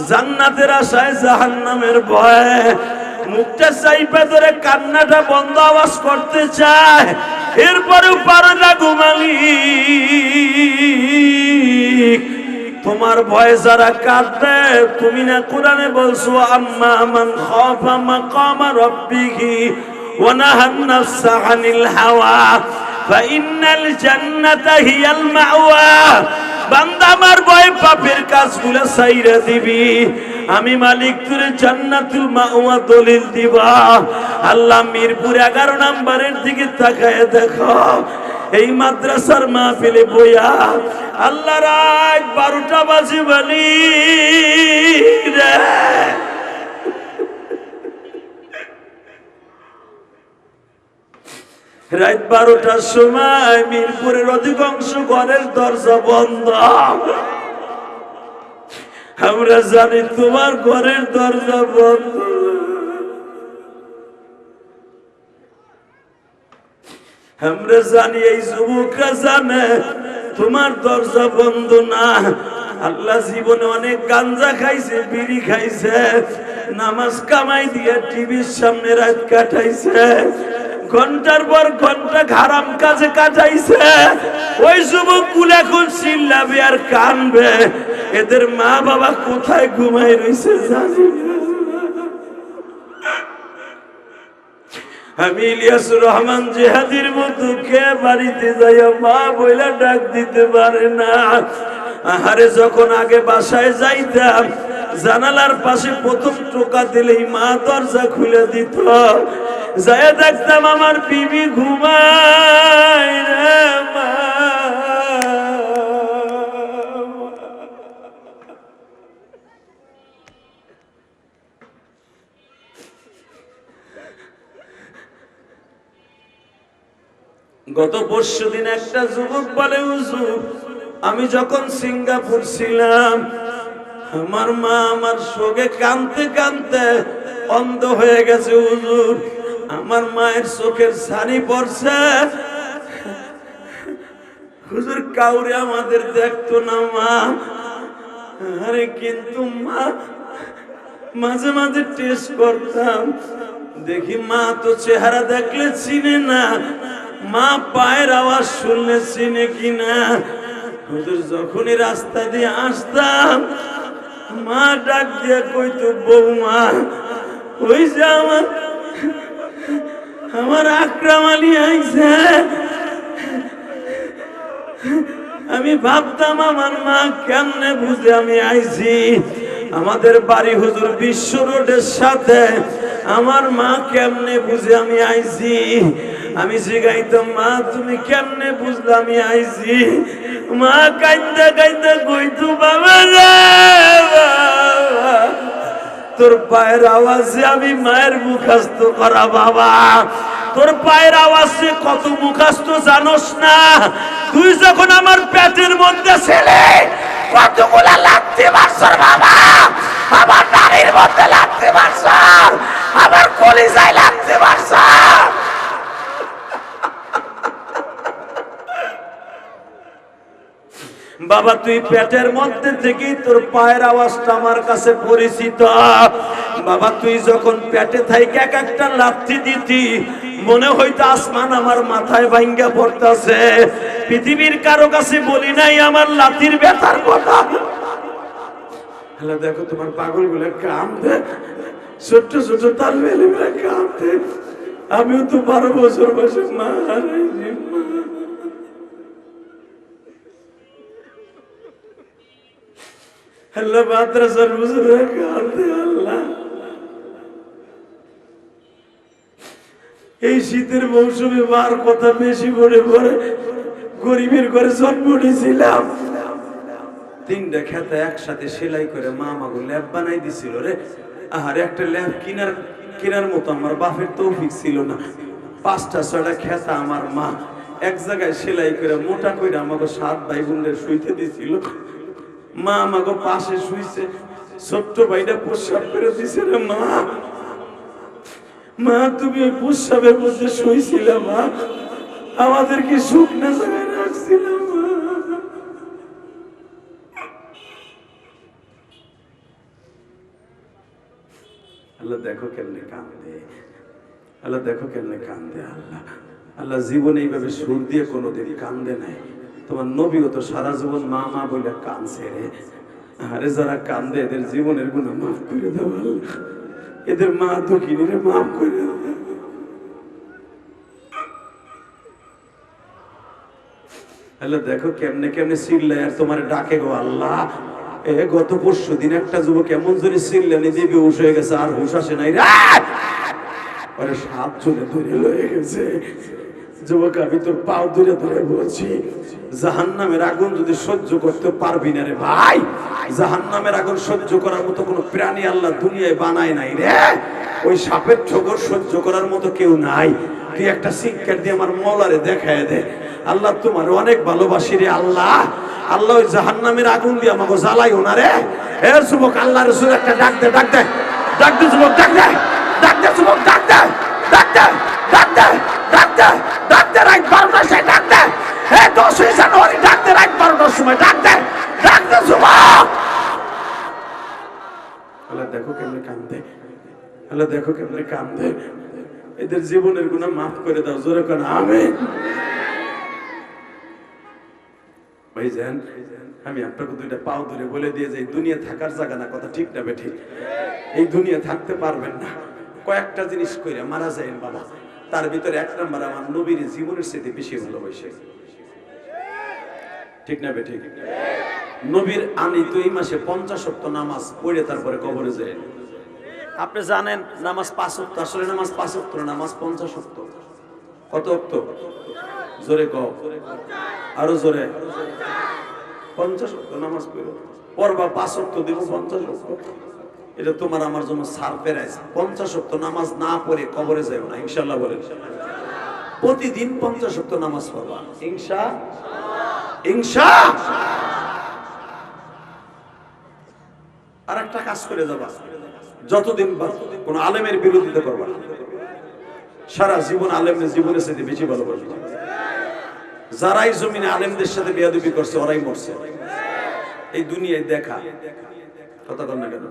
জান্নাতের আশায় জাহান্নামের ভয়ে মুখটা চাইপে ধরে কান্নাটা বন্ধ আওয়াজ করতে চায়, এরপরেও পারে না ঘুমালি। তোমার ভয়ে যারা কাঁদবে, তুমি না কোরআনে বলছো আম্মা মান খাফা মাকামা রাব্বিহি ওয়া নাহান নাফসা আনিল হাওয়া ফাইন্নাল জান্নাতা হিয়াল মাওয়া। বান্দা আমার ভয় পাপের কাজগুলো ছাইরা দিবি, আমি মালিক তোরে জান্নাতুল মাওয়া দলিল দিবা। আল্লাহ মিরপুর 11 নম্বরের দিকে তাকায় দেখো, এই মাদ্রাসার মাহফিলে বইয়া আল্লাহ রাত 12টা বাজে বলি রে, রাত 12টার সময় মিরপুরের অধিকাংশ ঘরের দরজা বন্ধ। আমরা জানি তোমার ঘরের দরজা বন্ধ, আমরা জানি এই যুবকরা জানে তোমার দরজা বন্ধ না। আল্লাহ জীবনে অনেক গাঞ্জা খাইছে, বিড়ি খাইছে, নামাজ কামাই দিয়ে টিভির সামনে রাত কাটাইছে, ঘন্টার পর ঘন্টা হারাম কাজে কাটাইছে। ওই যুবক গুলো এখন চিল্লাবে আর কানবে, এদের মা বাবা কোথায় ঘুমাই রইছে জানি না। আমি ইলিয়াসুর রহমান জিহাদির মতো কে বাড়িতে যাইয়া মা বইলা ডাক দিতে পারে না। আহারে যখন আগে বাসায় যাইতাম, জানালার পাশে প্রথম টোকা দিলেই মা দরজা খুলে দিত, যায় দেখতাম আমার বিবি ঘুমায় রে মা। গত পরশুদিন একটা যুবক বলে, হুজুর আমি যখন সিঙ্গাপুর ছিলাম, আমার মা আমার শোকে কাঁদতে কাঁদতে অন্ধ হয়ে গেছে হুজুর, আমার মায়ের চোখের ছানি পড়ছে হুজুর, কাউরে আমাদের দেখতো না মা। আরে কিন্তু মা মাঝে মাঝে টেস্ট করতাম, দেখি মা তো চেহারা দেখলে চিনে না, মা পায়ের আওয়াজ শুনলে চিনে কিনা। হুজুর যখনই রাস্তা দিয়ে আসতাম, মা ডাক দিয়ে কইতো বৌমা, ওই যে আমার আকরাম আলী আইছে। আমি ভাবতাম আমার মা কেমনে বুঝে আমি আইছি। আমাদের বাড়ি হুজুর বিশ্ব রোডের সাথে, আমার মা কেমনে বুঝে আমি আইছি। আমি জিগাইতাম মা তুমি কেমনে বুঝলে আমি আইছি। মা কাইন্দা কাইন্দা কইতো বাবা রে বাবা, তোর পায়ের আওয়াজে আমি মায়ের মুখস্থ করা বাবা। তোর পায়ের আওয়াজে কত মুখস্থ জানোস না? তুই যখন আমার পেটের মধ্যে ছিলে কতগুলা লাগতে পারছর বাবা, আমার নারীর মধ্যে লাগতে পারছর, আমার কলিজায় লাগতে পারছর। বাবা তুই পেটের মধ্যে থেকেই তোর পায়ের আওয়াজটা আমার কাছে পরিচিত। বাবা তুই যখন পেটে থাইকে এক একটা লাথি দিতি মনে হইতো আসমান আমার মাথায় ভাঙ্গা পড়তাছে। পৃথিবীর কারো কাছে বলি নাই আমার লাথির ব্যথার কথা। হ্যালো দেখো তোমার পাগলগুলো কাঁদে, ছোট্ট ছোট তালবেলিরা কাঁদে। আমিও তো 12 বছর বয়সে মা হারাইছি। আল্লাহ মাদ্রাসার হুজুররা কাঁদে। আল্লাহ এই শীতের মৌসুমে মার কথা বেশি মনে পড়ে। গরিবের ঘরে জন্ম নিয়েছিলাম, 3টা খেতে একসাথে সেলাই করে মা আমাকে ল্যাব বানাই দিছিল রে। আর একটা ল্যাব কেনার মতো আমার বাপের তৌফিক ছিল না। 5টা 6টা খেতা আমার মা এক জায়গায় সেলাই করে মোটা করে আমাকে 7 ভাই বোনদের শুইতে দিছিল। মা আমাকে পাশে শুইছে, ছোট্ট ভাইটা প্রস্রাব করে দিছে রে। মা মা তুমি ওই প্রস্রাবের মধ্যে শুইছিল মা, আমাদেরকে শুকনা জায়গায় রাখছিল মা। আল্লাহ দেখো কেমনে কান্দে, আল্লাহ দেখো কেমনে কান্দে। আল্লাহ আল্লাহ জীবনে এইভাবে সুর দিয়ে কোনোদিন কান্দে নাই। তোমার নবীও তো সারা জীবন মা মা বলে কাঁদছে রে। আরে যারা কান্দে এদের জীবনের গুনাহ মাফ করে দাও আল্লাহ, এদের মা দুঃখিনী রে মাফ করে দাও। আল্লাহ দেখো কেমনে কেমনে চিল্লায় আর তোমার ডাকে গো আল্লাহ। গত পরশু দিন একটা যুবক এমন জোরে চিল্লানি দিয়ে বেহুশ হয়ে গেছে, আর হুঁশ আসে নাই রে। আরে 7 জনে ধরে লয়ে গেছে। যুবক আমি তোর পাও ধরে ধরে বলছি, জাহান্নামের আগুন যদি সহ্য করতে পারবি না রে ভাই, জাহান্নামের আগুন সহ্য করার মতো কোনো প্রাণী আল্লাহ দুনিয়ায় বানায় নাই রে। ওই সাপের ঠোকর সহ্য করার মতো কেউ নাই। তুই একটা শিক্ষা দিয়ে আমার মওলারে দেখায় দে। আল্লাহ তোমার অনেক ভালোবাসি রে আল্লাহ। আল্লাহ ওই জাহান্নামের আগুন দিয়ে আমাকে জ্বালাইও না রে। এ যুবক আল্লাহ রাসূল একটা ডাক দে, ডাক দে, ডাক দে যুবক, ডাক দে, ডাক দে যুবক, ডাক দে, ডাক দে, ডাক দে, ডাক দে, ডাক দে। রাত 12টার সময় ডাক দে। 10 জানুয়ারি ডাক দে, রাত 12টার সময় ডাক দে, ডাক দে যুবক। আল্লাহ দেখো কেমনে কান্দে, আল্লাহ দেখো কেমনে কান্দে। এদের জীবনের গুনাহ মাফ করে দাও, জোরে কোন আমিন। ভাইজান আমি আপনাকে 2টা পাও ধরে বলে দিয়ে যে দুনিয়া থাকার জায়গা না, কথা ঠিক না বেঠিক? এই দুনিয়া থাকতে পারবেন না, কয়েকটা জিনিস কইরা মারা যাবেন বাবা। তার ভিতরে 1 নাম্বার আমার নবীর জীবনের সাথে বেশি ভালোবাসে, ঠিক না বেঠিক? নবীর আনি তো এই মাসে 50 ওয়াক্ত নামাজ পড়ে তারপরে কবরে যায়। আপনি জানেন নামাজ 5 ওয়াক্ত, আসলে নামাজ 5 ওয়াক্ত, নামাজ 50 ওয়াক্ত। কত ওয়াক্ত? জোরে কও, আরো জোরে। 50 ওয়াক্ত নামাজ পড়বা, 5 ওয়াক্ত দিব 50 ওয়াক্ত। এটা তোমার আমার জন্য সারপ্রাইজ। 50 ওয়াক্ত নামাজ না পড়ে কবরে যাও না, ইনশাআল্লাহ বলেন। প্রতিদিন 50 ওয়াক্ত নামাজ পড়বা, ইনশাআল্লাহ। আর একটা কাজ করে যাবা, যতদিন কোন আলেমের বিরোধিতা করবা না। সারা জীবন আলেমের জীবনের সাথে বেশি ভালোবাসবা। যারাই জমিনে আলেমদের সাথে বেয়াদবি করছে ওরাই মরছে। এই দুনিয়ায় দেখা কথা কর না কেন?